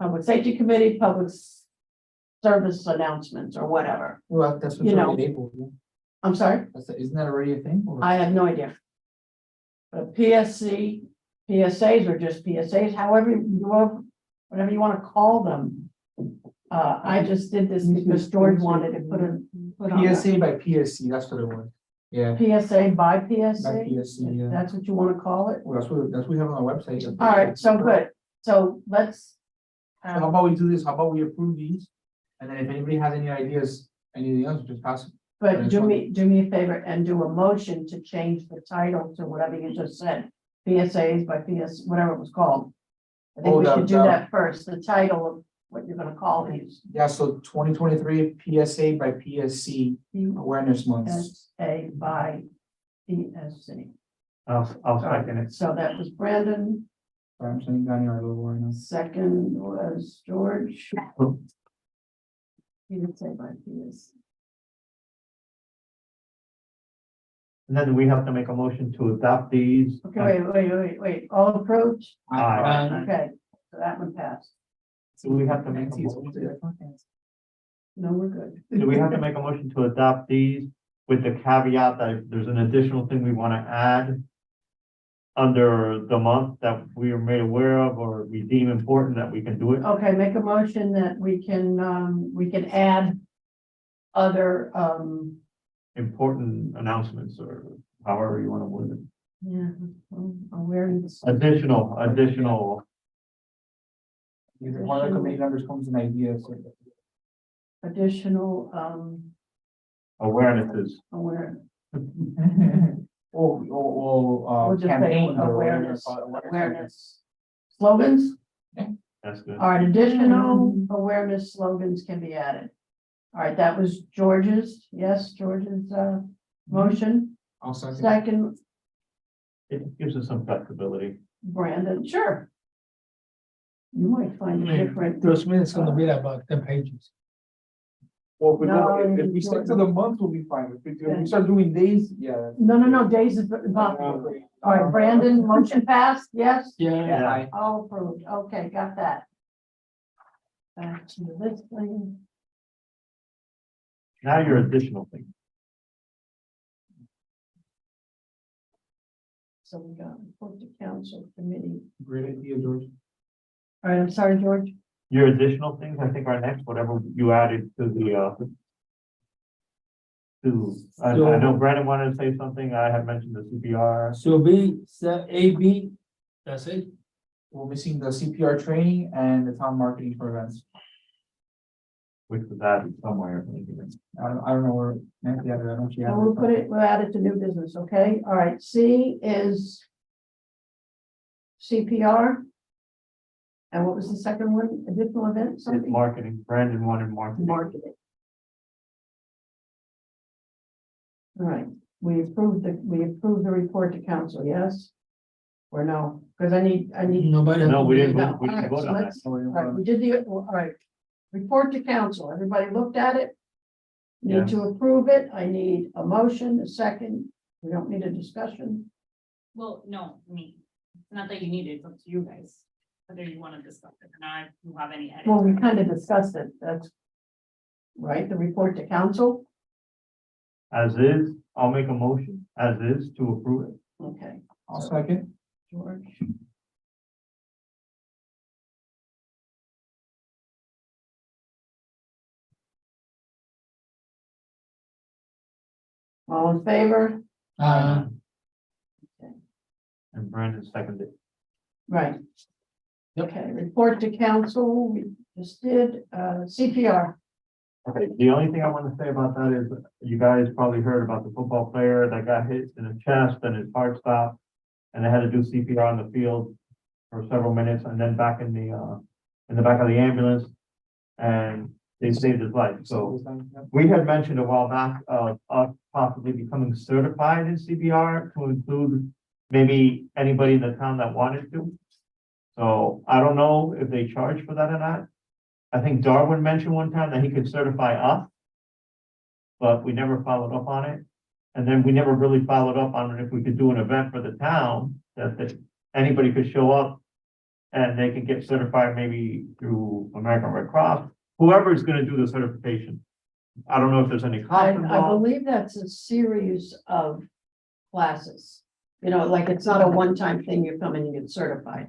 Public Safety Committee, Public Service Announcements or whatever. Well, that's what's You know. already labeled, yeah. I'm sorry, Isn't that already a thing? or- I have no idea. But PSC, PSAs are just PSAs, whatever you want to call them. I just did this because George wanted to put on that. PSA by PSC, that's what it was. Yeah, PSA by by PSA, PSC, if yeah. that's what you want to call it. Well, that's what we have on our website. All right, so good. So let's. So how about we do this? How about we approve these? And then if anybody has any ideas, anything else, just pass But do me a favor and do a motion to change the title to whatever you just said, PSAs by PS, whatever it was called. I think Oh, we that- should do that- that first, the title of what you're gonna call these. Yeah, so 2023 PSA by PSC Awareness Month. PSA by PSC. I'll second it. So that was Brandon, Sorry, I'm sending down your logo right now. second was George. He didn't say by PSC. And then we have to make a motion to adopt these. Okay, wait, all approved? Aye. Okay, so that one passed. So we have to make a Nancy, it's motion. No, we're good. Do we have to make a motion to adopt these with the caveat that if there's an additional thing we want to add under the month that we are made aware of or we deem important that we can do it? Okay, make a motion that we can add other, Important announcements or however you want to word it. yeah, awareness. Additional. Either one of the committee members comes with an idea, so. Additional, Awarenesses. awareness. Or, We'll just say campaign. awareness slogans. That's good. All right, additional awareness slogans can be added. All right, that was George's, yes, George's, motion. I'll second. Second, It gives us some flexibility. Brandon, sure. You might find it different. Trust me, it's gonna be about 10 pages. Well, No, if we stick to the month, we'll be fine. If we start doing days, yeah. No, days is impossible. All right, Brandon, motion passed, yes? Yeah. All approved, okay, got that. Back to this thing. Now your additional thing. So we got report to council committee. Great idea, George. All right, I'm sorry, George. Your additional things, I think are next, whatever you added to the, I know Brandon wanted to say something. I had mentioned the CPR. So B, A, B, that's it. We're missing the CPR training and the town marketing for events. Which was added somewhere. I don't know where, Nancy added it. I don't know if she added Well, we'll add it to new business, okay? All right, C is CPR. And what was the second one? Additional event, It's something? marketing. Brandon wanted marketing. Marketing. All right, we approved the report to council, yes? Or no? Because I need. Nobody. No, we didn't No, vote, we all didn't right, vote so on that. let's- all right, we did all right. Report to council. Everybody looked at it? Need to approve it. I need a motion, a second. We don't need a discussion. Well, no, I mean, it's not that you need it, it's up to you guys, whether you want to discuss it or not, if you have any edits. Well, we kind of discussed it. That's right, the report to council. As is, I'll make a motion as is to approve it. Okay, I'll second. George. All in favor? Uh, And Brandon seconded. Right. Yep. Okay, report to council, we just did, CPR. Okay, the only thing I want to say about that is you guys probably heard about the football player that got hit in the chest and his heart stopped. And they had to do CPR on the field for several minutes and then back in the back of the ambulance. And they saved his life. So we had mentioned a while back of us possibly becoming certified in CPR to include maybe anybody in the town that wanted to. So I don't know if they charge for that or not. I think Darwin mentioned one time that he could certify us. But we never followed up on it. And then we never really followed up on if we could do an event for the town that anybody could show up. And they can get certified maybe through American Red Cross, whoever is gonna do the certification. I don't know if there's any cost I involved. believe that's a series of classes. You know, like it's not a one-time thing, you come and you get certified.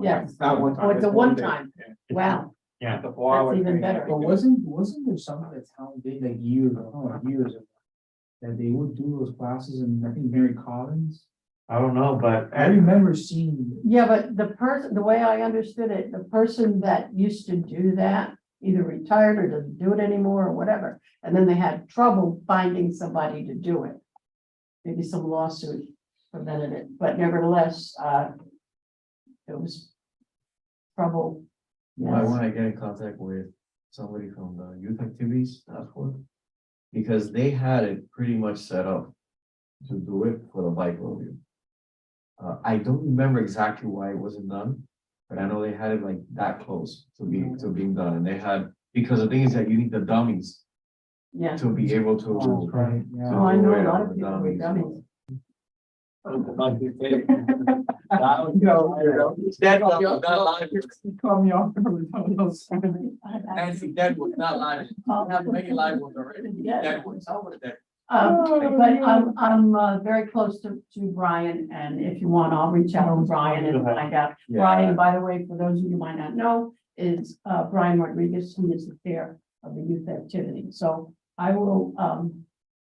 Yes. It's not one time. Oh, it's a one day. one-time. Wow, Yeah, The 4 hour That's even training. better. But wasn't there something that town did like years ago, that they would do those classes and I think Mary Collins? I don't know, but I remember seeing. yeah, but the way I understood it, the person that used to do that either retired or doesn't do it anymore or whatever. And then they had trouble finding somebody to do it. Maybe some lawsuit prevented it, but nevertheless, it was trouble. I Yes. want to get in contact with somebody from the youth activities task force. Because they had it pretty much set up to do it for the bike rodeo. I don't remember exactly why it wasn't done, but I know they had it like that close to being done, and they had, because the thing is that you need the dummies Yeah. to be able to. Oh, that's right, yeah. Oh, I know a to lot wear of people with dummies. dummies. That was not live. Call me off from those. Nancy, that was not live. I have many live ones already. That was. But I'm very close to Brian, and if you want, I'll reach out to Brian and find out. Yeah. Brian, by the way, for those of you who might not know, is Brian Rodriguez, who is the chair of the youth activity. So I will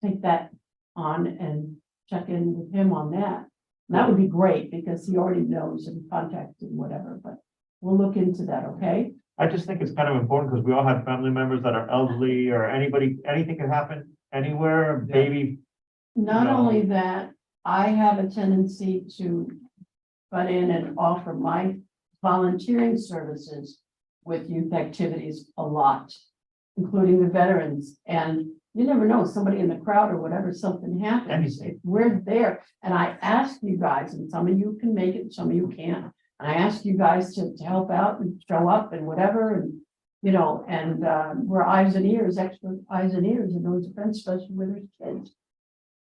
take that on and check in with him on that. And that would be great, because he already knows and contacted whatever, but we'll look into that, okay? I just think it's kind of important because we all have family members that are elderly or anybody, anything can happen anywhere, baby. Not No. only that, I have a tendency to butt in and offer my volunteering services with youth activities a lot, including the veterans. And you never know, somebody in the crowd or whatever, something happens. If we're there, and I ask you guys, and some of you can make it, some of you can't. And I ask you guys to help out and show up and whatever, and, you know, and we're eyes and ears, extra eyes and ears in those events, especially with there's kids.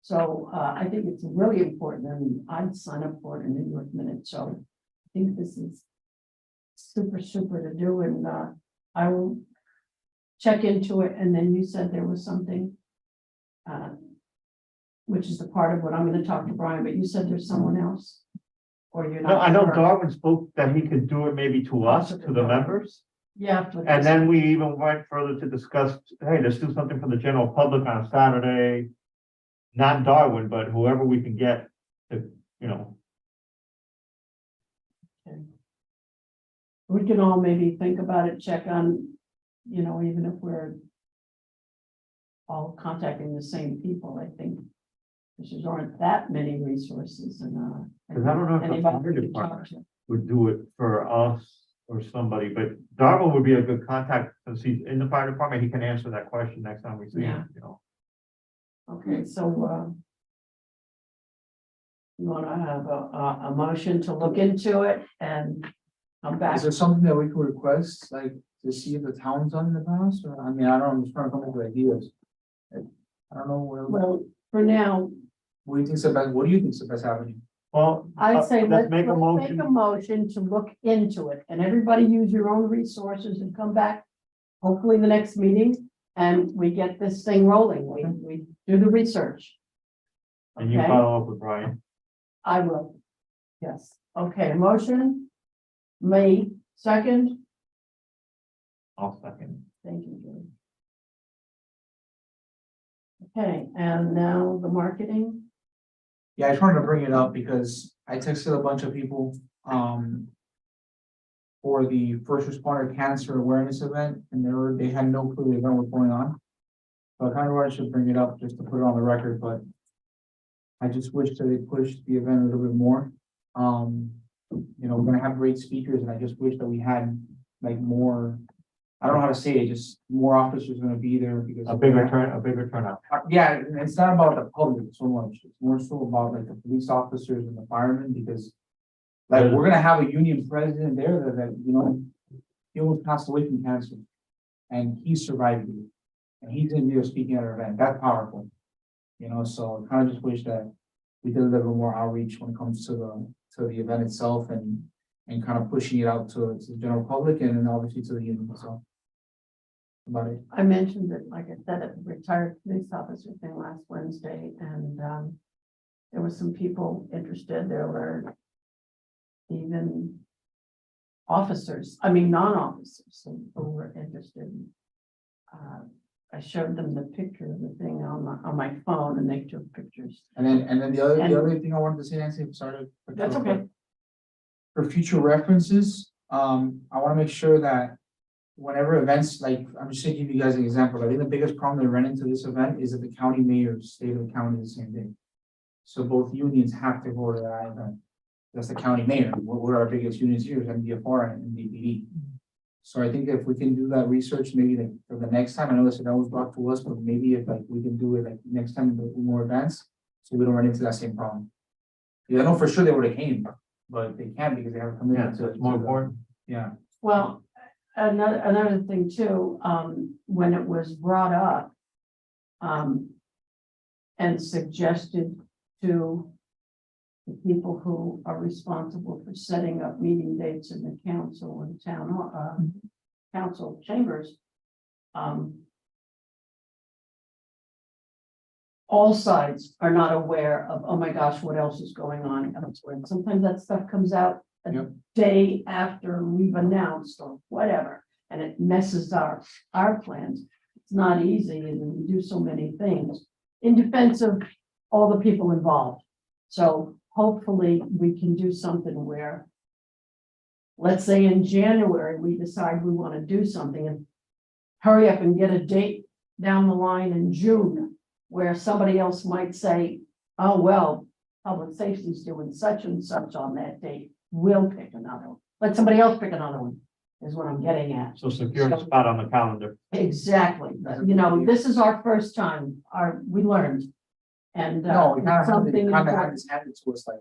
So I think it's really important, and I'd sign up for it in New York Minute, so I think this is super to do, and I will check into it, and then you said there was something which is the part of what I'm gonna talk to Brian, but you said there's someone else? Or you're not? No, I know sure? Darwin spoke that he could do it maybe to us, to the members. Yeah. but And then we even went further to discuss, hey, let's do something for the general public on a Saturday. Not Darwin, but whoever we can get to, you know, we can all maybe think about it, check on, you know, even if we're all contacting the same people, I think there aren't that many resources, and because I don't know if the anybody fire we could department talk to. would do it for us or somebody, but Darwin would be a good contact since he's in the fire department. He can answer that question next time we see Yeah. him, you know. Okay, so you wanna have a motion to look into it and come back? Is there something that we could request, like, to see if the town's done in the past, or, I mean, I don't know, I'm just trying to come up with ideas. I don't know, Well, for now, what do you think's the best, what do you think's the best avenue? Well, I'd say let's make a make a motion to look into it, and everybody use your own resources and come back. Hopefully the next meeting, and we get this thing rolling, we do the research. and you Okay, follow up with Brian. I will. Yes, okay, motion. May second, I'll second. thank you, Julie. Okay, and now the marketing, Yeah, I just wanted to bring it up because I texted a bunch of people, for the first responder cancer awareness event, and they had no clue the event was going on. So I kind of wanted to bring it up just to put it on the record, but I just wish that they pushed the event a little bit more. You know, we're gonna have great speakers, and I just wish that we had like more, I don't know how to say it, just more officers gonna be there because. A bigger turnout. Yeah, and it's not about the public so much, it's more so about like the police officers and the firemen, because. Like, we're gonna have a union president there that, you know, he almost passed away from cancer. And he survived it. And he's in here speaking at our event, that's powerful. You know, so I kind of just wish that we did a little more outreach when it comes to the event itself, and kind of pushing it out to the general public, and then obviously to the union, so. About it. I mentioned it, like I said, at the retired police officer thing last Wednesday, and there were some people interested, there were even officers, I mean, non-officers who were interested. I showed them the picture of the thing on my phone, and they took pictures. And then the other thing I wanted to say, Nancy, I'm sorry. That's okay. For future references, I want to make sure that whenever events, like, I'm just gonna give you guys an example, I think the biggest problem they ran into this event is that the county mayor's state of the county is the same day. So both unions have to go to that event. That's the county mayor, we're our biggest unions here, is MDFR and DPD. So I think if we can do that research, maybe like for the next time, I know this that was brought to us, but maybe if like we can do it like next time with more events, so we don't run into that same problem. Yeah, I know for sure they would have came, but they can't because they have a Yeah, commitment so it's more the- important. Yeah, Well, another thing too, when it was brought up. And suggested to the people who are responsible for setting up meeting dates in the council and council chambers. All sides are not aware of, oh my gosh, what else is going on elsewhere. And sometimes that stuff comes out a Yep. day after we've announced or whatever, and it messes our plans. It's not easy, and we do so many things in defense of all the people involved. So hopefully we can do something where, let's say in January, we decide we want to do something and hurry up and get a date down the line in June, where somebody else might say, oh, well, public safety is doing such and such on that date. We'll pick another one. Let somebody else pick another one, is what I'm getting at. So secure the spot on the calendar. Exactly. You know, this is our first time, we learned. And no, we kind of something had important. this handed to us like,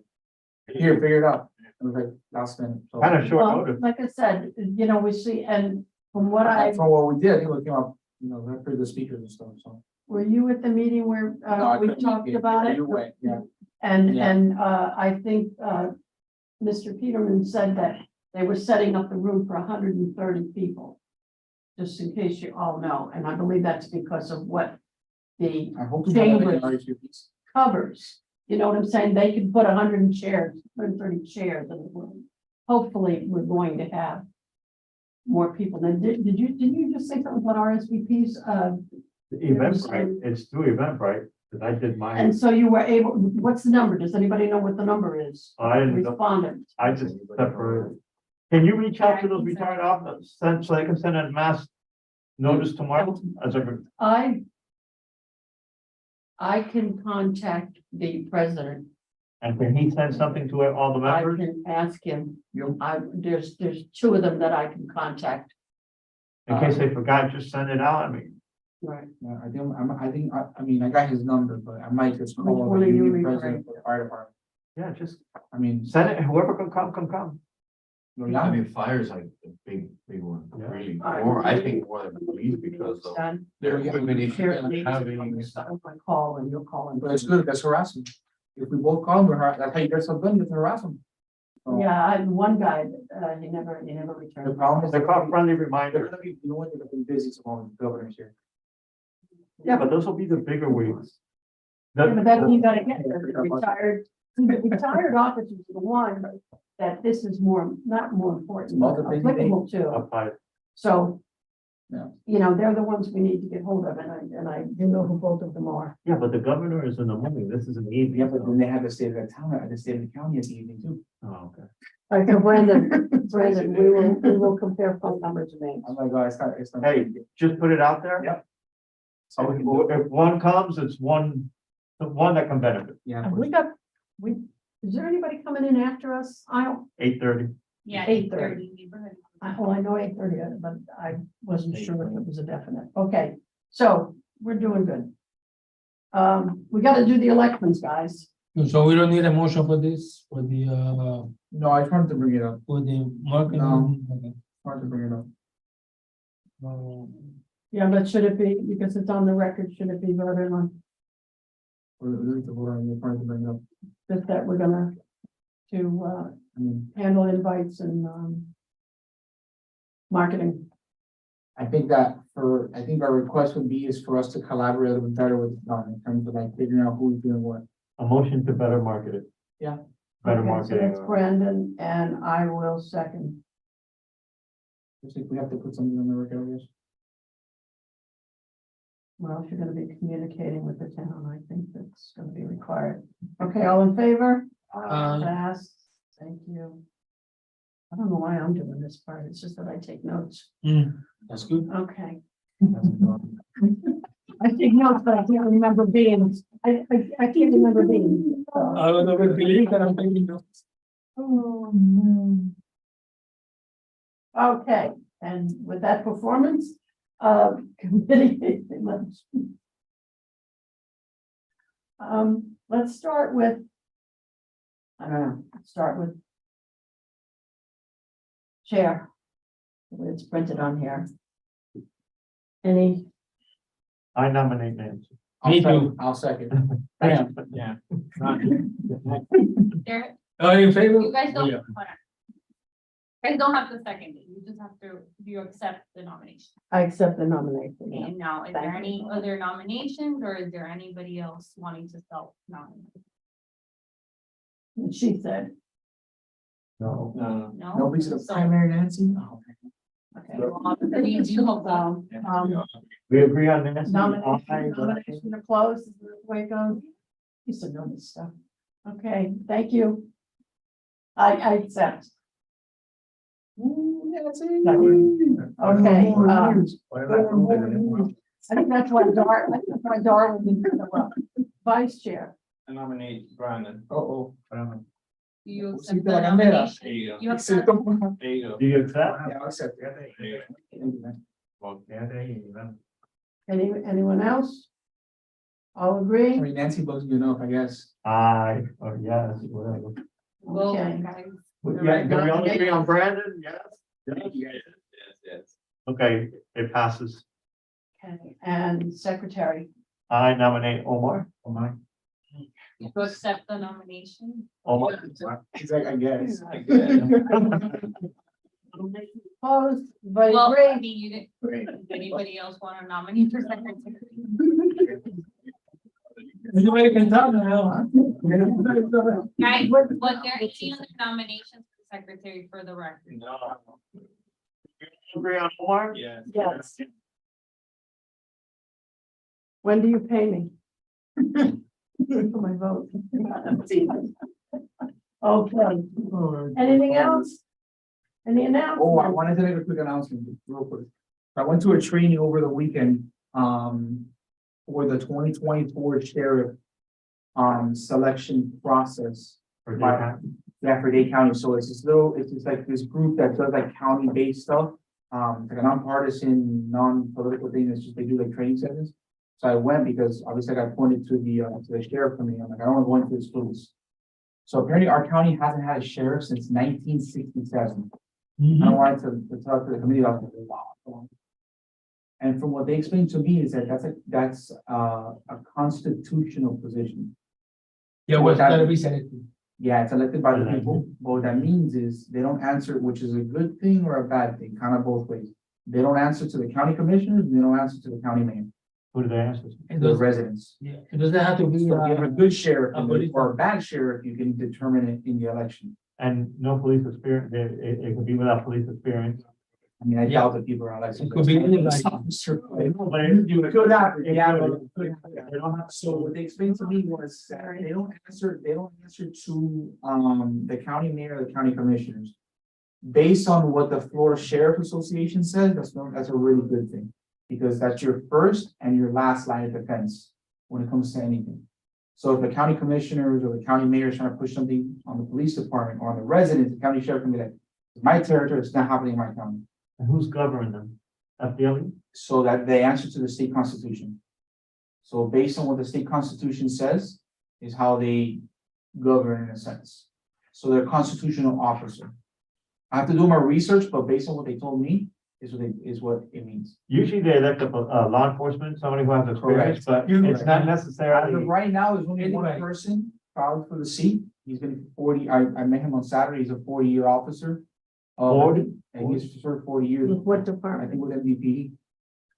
here, figure it out. It was like last minute. So- Kind of short Well, notice. like I said, you know, we see, and from what From what we did, I think we came up, after the speakers and stuff, so. were you at the meeting where No, I we couldn't talked make about it? You went, yeah. And, Yeah. and, I think, Mr. Peterman said that they were setting up the room for 130 people. Just in case you all know, and I believe that's because of what the I hope we have Chambers. an RSVPs. covers. You know what I'm saying? They could put 100 chairs, 130 chairs in the room. Hopefully, we're going to have more people. Then didn't you just say something about RSVPs? Eventbrite, it's through Eventbrite, because I did mine. And so you were able, what's the number? Does anybody know what the number is? I didn't know. Respondent. I just separate. Can you reach out to those retired officers, so they can send a mass notice tomorrow as a, I can contact the president. and can he send something to all the I members? can ask him. Yep. There's two of them that I can contact. In case they forgot, just send it out. I mean, Right. Yeah, I mean, I got his number, but I might just Which call one the are you union referring president for the fire department. yeah, just I mean, send it, whoever can come. I mean, fire is like the big one, Yeah. really, All right. more, I think more than police because of Done. their Yeah. equipment issues Here, and ladies, having. I'm gonna call and you'll call him. but it's good, that's harassment. If we both call him, that's how you get something, you can harass him. So, Yeah, I had one guy, he never The returned. problem is. They're called friendly They're reminders. gonna be, what, they're gonna be busy tomorrow, the governor's here. Yeah, but those will be the bigger weeks. Yeah, but that's what you gotta get, the retired officers are the one that this is not more important, but Multiple applicable to. Apply. So. Yeah. You know, they're the ones we need to get hold of, and I do know who both of them are. Yeah, but the governor is in the morning. This is an evening. Yeah, but then they have the state of the town, the state of the county at the evening too. Oh, okay. Like, Brandon, we will compare phone numbers and names. I'm like, oh, it's not. Hey, just put it out there. Yep. So we can do it. If one comes, it's one, the one that can benefit, Yeah. Have is there anybody coming in after us? 8:30. Yeah, 8:30. 8:30 neighborhood. I know 8:30, but I wasn't sure if it was a definite. Okay, so we're doing good. We gotta do the elections, guys. So we don't need a motion for this, No, I just wanted to bring it up, for the marketing? No. Okay. wanted to bring it up. Yeah, but should it be, because it's on the record, should it be voted on? Or the vote on it, wanted to bring it up. Just that we're gonna I mean, handle invites and marketing. I think that I think our request would be is for us to collaborate a little bit better with Don in terms of like figuring out who's doing what. A motion to better market it. Yeah. Better Okay, so marketing. that's Brandon, and I will second. Just if we have to put something on the record, I guess. Well, if you're gonna be communicating with the town, I think that's gonna be required. Okay, all in favor? Aye. Pass, thank you. I don't know why I'm doing this part, it's just that I take notes. That's good. Okay. I take notes, but I can't remember being, I can't remember being. I don't know, but believe that I'm taking notes. Okay, and with that performance, committee. Let's start with. I don't know, start with. Chair. It's printed on here. Any, I nominate Nancy. Me too. I'll second. Bam. Yeah. There, Are you in favor? you guys don't, Yeah. hold on. You guys don't have to second it, you just have to, you accept the nomination. I accept the nomination. Yeah. And now, is there Thank you. any other nominations, or is there anybody else wanting to self-nominate? And she said, No. No, No? Nobody's the So- primary, Nancy? okay. Well, do you hope so? We agree on Nancy. Nomination to close, is the way it goes. Used to know this stuff. Okay, thank you. I accept. Okay, I think that's why Dar will be the vice chair. I nominate Brandon. Oh, Do you Well, accept see, the like, I'm there. nomination? There you go. You accept, There you go. Do you accept? yeah, I'll accept it. There you go. Well, Anyone else? All I agree? mean, Nancy bugs you enough, I guess. Aye, or yes, whatever. well, Okay. guys, Yeah, do we all agree on Brandon? Yes. yes. Okay, it passes. Okay, and secretary, I nominate Omar. Omar. you accept the nomination? Omar. He's like, I guess. opposed, but Well, I agree? mean, you didn't, does anybody else want to nominate for secretary? Anybody can talk now. Guys, was there any other nominations for secretary for the record? No. Agree on Omar? Yeah. Yes. When do you pay me? For my vote. Okay, anything else? Any Oh, I announcements? wanted to make a quick announcement, real quick. I went to a training over the weekend, for the 2024 sheriff, selection process. For By- Dayton? Yeah, for Dade County, so it's it's just like this group that does like county-based stuff, like a nonpartisan, non-political thing, it's just they do like training sessions. So I went because obviously I got appointed to the sheriff committee, I'm like, I don't want to go into the schools. So apparently our county hasn't had a sheriff since 1967. I wanted to talk to the committee about it. Wow. And from what they explained to me is that that's a constitutional position. Yeah, what's gotta be said. Yeah, it's elected by the people, but what that means is they don't answer, which is a good thing or a bad thing, kind of both ways. They don't answer to the county commissioners, and they don't answer to the county mayor, Who do they answer? to? It the does, residents. yeah, it doesn't have to be, So if you have a good sheriff a police- or a bad sheriff, you can determine it in the election. And no police experience, it could be without police experience. I mean, I Yeah. doubt that people are elected. It could be anybody. You could happen, yeah, but it could happen. They don't have- So what they explained to me was that they don't answer to, the county mayor, or the county commissioners. Based on what the Florida Sheriff Association says, that's a really good thing. Because that's your first and your last line of defense when it comes to anything. So if the county commissioners or the county mayor is trying to push something on the police department or on the residents, the county sheriff can be like, it's my territory, it's not happening in my county. And who's governing them? FDLE? So that they answer to the state constitution. So based on what the state constitution says, is how they govern in a sense. So they're a constitutional officer. I have to do more research, but based on what they told me, is what it means. Usually they elect a law enforcement, somebody who has experience, but it's not As of necessarily. right now, there's only one Anybody. person filed for the seat. He's been 40, I met him on Saturday, he's a 40-year officer. 40? And he's served 40 years. With what I department? think with MVP.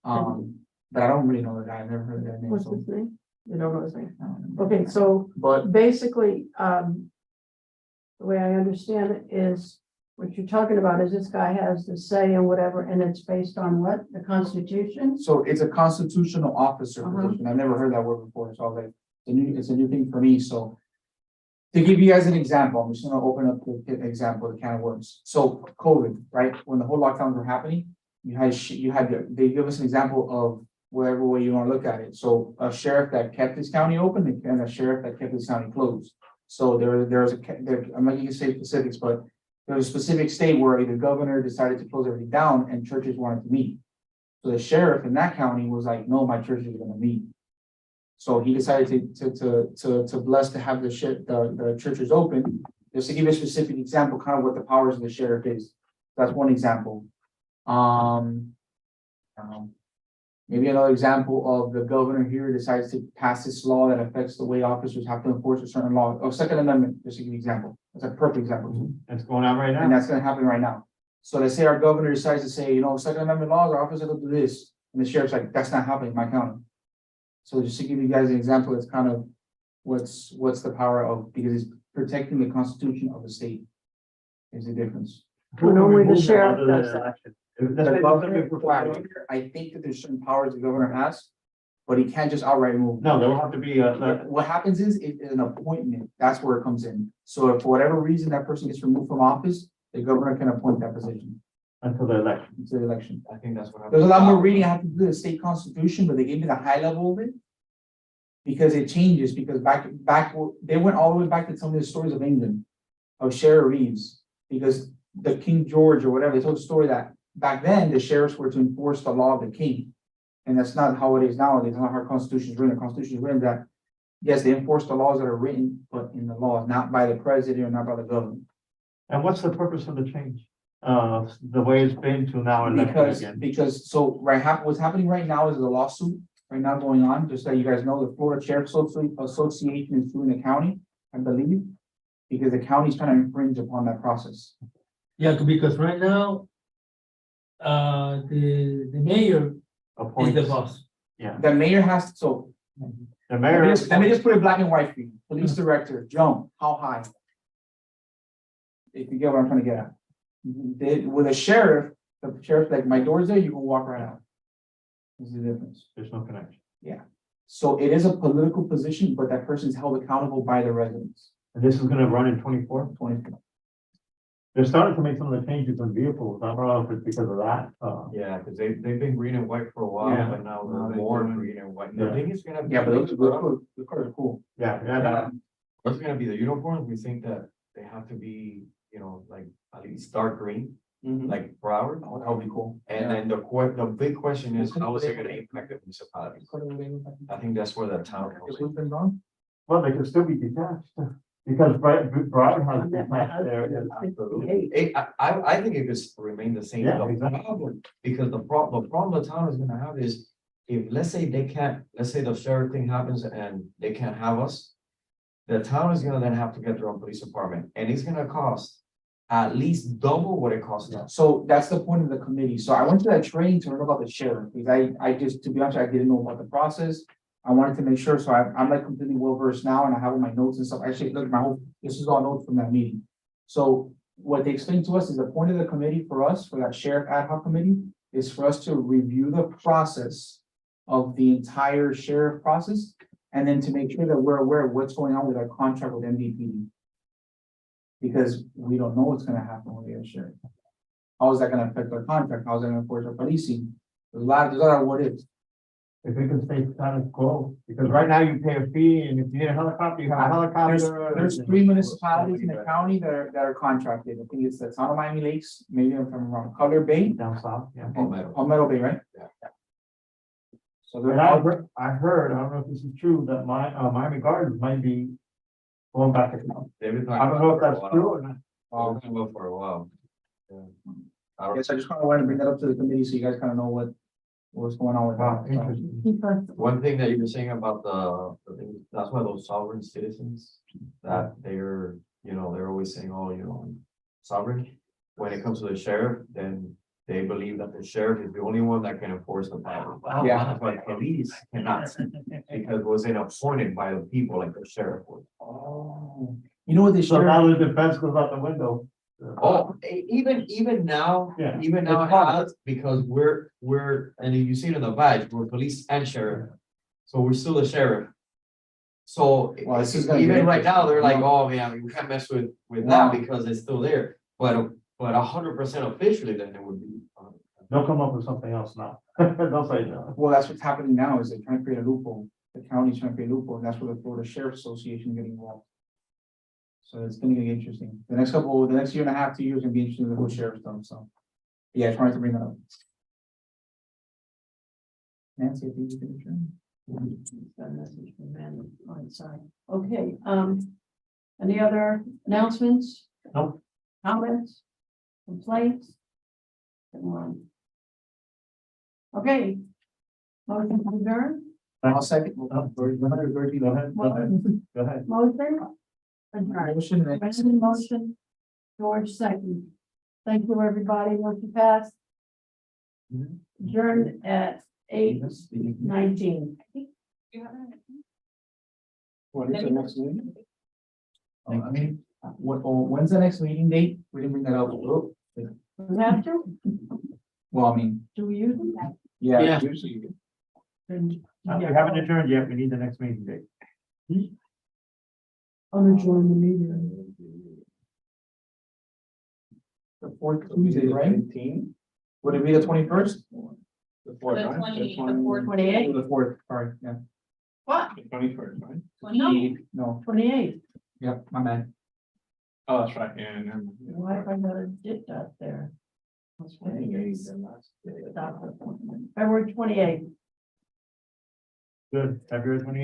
But I don't really know the guy, I never heard that name, What's so. his name? You don't know his name? I don't know. Okay, so But basically, the way I understand it is, what you're talking about is this guy has the say in whatever, and it's based on what? The Constitution? so it's a constitutional officer Uh-huh. position. I've never heard that word before, so I was like, it's a new thing for me, so. To give you guys an example, I'm just gonna open up the example, the can of worms. So COVID, right, when the whole lockdowns were happening, they give us an example of whatever way you wanna look at it. So a sheriff that kept his county open and a sheriff that kept his county closed. So I'm not gonna say specifics, but there's a specific state where the governor decided to close everything down and churches wanted to meet. So the sheriff in that county was like, no, my church is gonna meet. So he decided to bless to have the churches open. Just to give you a specific example, kind of what the powers of the sheriff is. That's one example. Maybe another example of the governor here decides to pass this law that affects the way officers have to enforce a certain law. Oh, Second Amendment, just to give you an example. That's a perfect example. That's going on right And now. that's gonna happen right now. So let's say our governor decides to say, Second Amendment laws, our officers will do this. And the sheriff's like, that's not happening in my county. So just to give you guys an example, it's kind of what's the power of, because it's protecting the constitution of the state. Is the difference. Who Normally the removes them sheriff other than does that. election? If The that's what governor, it's required. I think that there's certain powers the governor has, but he can't just outright remove. No, there will have to be a, What happens is an appointment, that's where it comes in. So if for whatever reason that person gets removed from office, the governor can appoint that position until the election. to the election. I think that's what happened. There's a lot more reading I have to do the state constitution, but they gave me the high level of it. Because it changes, because they went all the way back to some of the stories of England, of Sheriff Reeves. Because the King George or whatever, they told the story that back then the sheriffs were to enforce the law of the king. And that's not how it is nowadays, not how our constitution is written. The constitution is written that, yes, they enforce the laws that are written, but in the law, not by the president or not by the government. And what's the purpose of the change? The way it's been to now election again. What's happening right now is a lawsuit right now going on, just so you guys know, the Florida Sheriff's Association is suing the county, I believe, because the county's trying to infringe upon that process. Yeah, because right now, the mayor is the Appoints. boss. Yeah, The mayor has, so, the mayor. let me just put it black and white for you. Police director, jump, how high? If you get what I'm trying to get at. With a sheriff, the sheriff, like, my door's there, you can walk right out. There's the difference. There's no connection. So it is a political position, but that person's held accountable by the residents. And this is gonna run in 24. 24. They're starting to make some of the changes in vehicles. I don't know if it's because of that. Yeah, because they've been green and white for a while, Yeah. but now they're more green and white. The Yeah. thing is gonna be. Yeah, but those cars are cool. Yeah. What's gonna be the uniforms? We think that they have to be, like at least dark green, like per hour. Oh, that would be cool. And then the big question is, how is it gonna impact the municipalities? I think that's where the town comes If in. we've been wrong. Well, they can still be detached because Brian has detached there. I think it could remain the same. Yeah, The exactly. problem- Because the problem the town is gonna have is, if, let's say the sheriff thing happens and they can't have us. The town is gonna then have to get their own police department, and it's gonna cost at least double what it costs us. So that's the point of the committee. So I went to that training to learn about the sheriff, because I just, to be honest, I didn't know about the process. I wanted to make sure, so I'm like completely well versed now, and I have all my notes and stuff. Actually, look, this is all notes from that meeting. So what they explained to us is the point of the committee for us, for that sheriff ad hoc committee, is for us to review the process of the entire sheriff process, and then to make sure that we're aware of what's going on with our contract with MDPD. Because we don't know what's gonna happen with the sheriff. How is that gonna affect our contract? How is that gonna enforce our policing? There's a lot of what ifs. If it can stay status quo, because right now you pay a fee and if you need a helicopter, you have a helicopter. There's 3 municipalities in the county that are contracted. I think it's the town of Miami Lakes, maybe if I'm wrong, Cutler Bay, Down south, yeah. and Palmetto. Palmetto Bay, right? Yeah. So And they're I all, heard, I don't know if this is true, that Miami Gardens might be going back to. They've been I talking don't know if about that's it true for or not. a while. They've been talking about it for a while. Yeah. I I don't- guess I just kind of wanted to bring that up to the committee so you guys kind of know what's going on with Wow, that. So, interesting. One thing that you were saying about the thing, that's why those sovereign citizens, that they're, they're always saying, oh, sovereign. When it comes to the sheriff, then they believe that the sheriff is the only one that can enforce the power. Yeah. But police cannot, because it was appointed by the people like the sheriff was. Oh, you know what they So share? now the defense goes out the window. Oh, even now, Yeah. even now it It's hard. has, because we're, and you see it in the badge, we're police and sheriff. So we're still a sheriff. So Well, this is gonna even be- right now, they're like, oh, man, we can't mess with that because it's still there. But 100% officially, then it would be. They'll come up with something else now. They'll say no. Well, that's what's happening now, is they're trying to create a loophole. The county's trying to create a loophole, and that's where the Florida Sheriff's Association is getting involved. So it's gonna get interesting. The next year and a half, 2 years, gonna be interesting, the whole sheriff's stuff, so. Yeah, trying to bring that up. Nancy, I think you can adjourn. Got a message from Van on the side. Okay, any other announcements? Nope. Comments? Complaints? Come on. Okay. Motion to adjourn? I'll second. Go ahead, go ahead. Motion? Adjourn. Motion, Resolution motion. George second. Thank you, everybody. Motion passed. Adjourned at 8:19. What is the next meeting? I mean, when's the next meeting date? We didn't bring that up. Oh, We have to, well, I mean, do we use it? yeah. Usually, Then- We haven't adjourned yet, we need the next meeting date. Unadjourn the meeting. The fourth Tuesday, right? Would it be the 21st? The fourth, The right? 20, That's one- the fourth. 28th? The fourth, sorry, yeah, What? The 21st, right? 28. no, 28th. yep, my man. Oh, that's right, yeah, never mind. Why have I got a date out there? February 28th. Good, February 28th.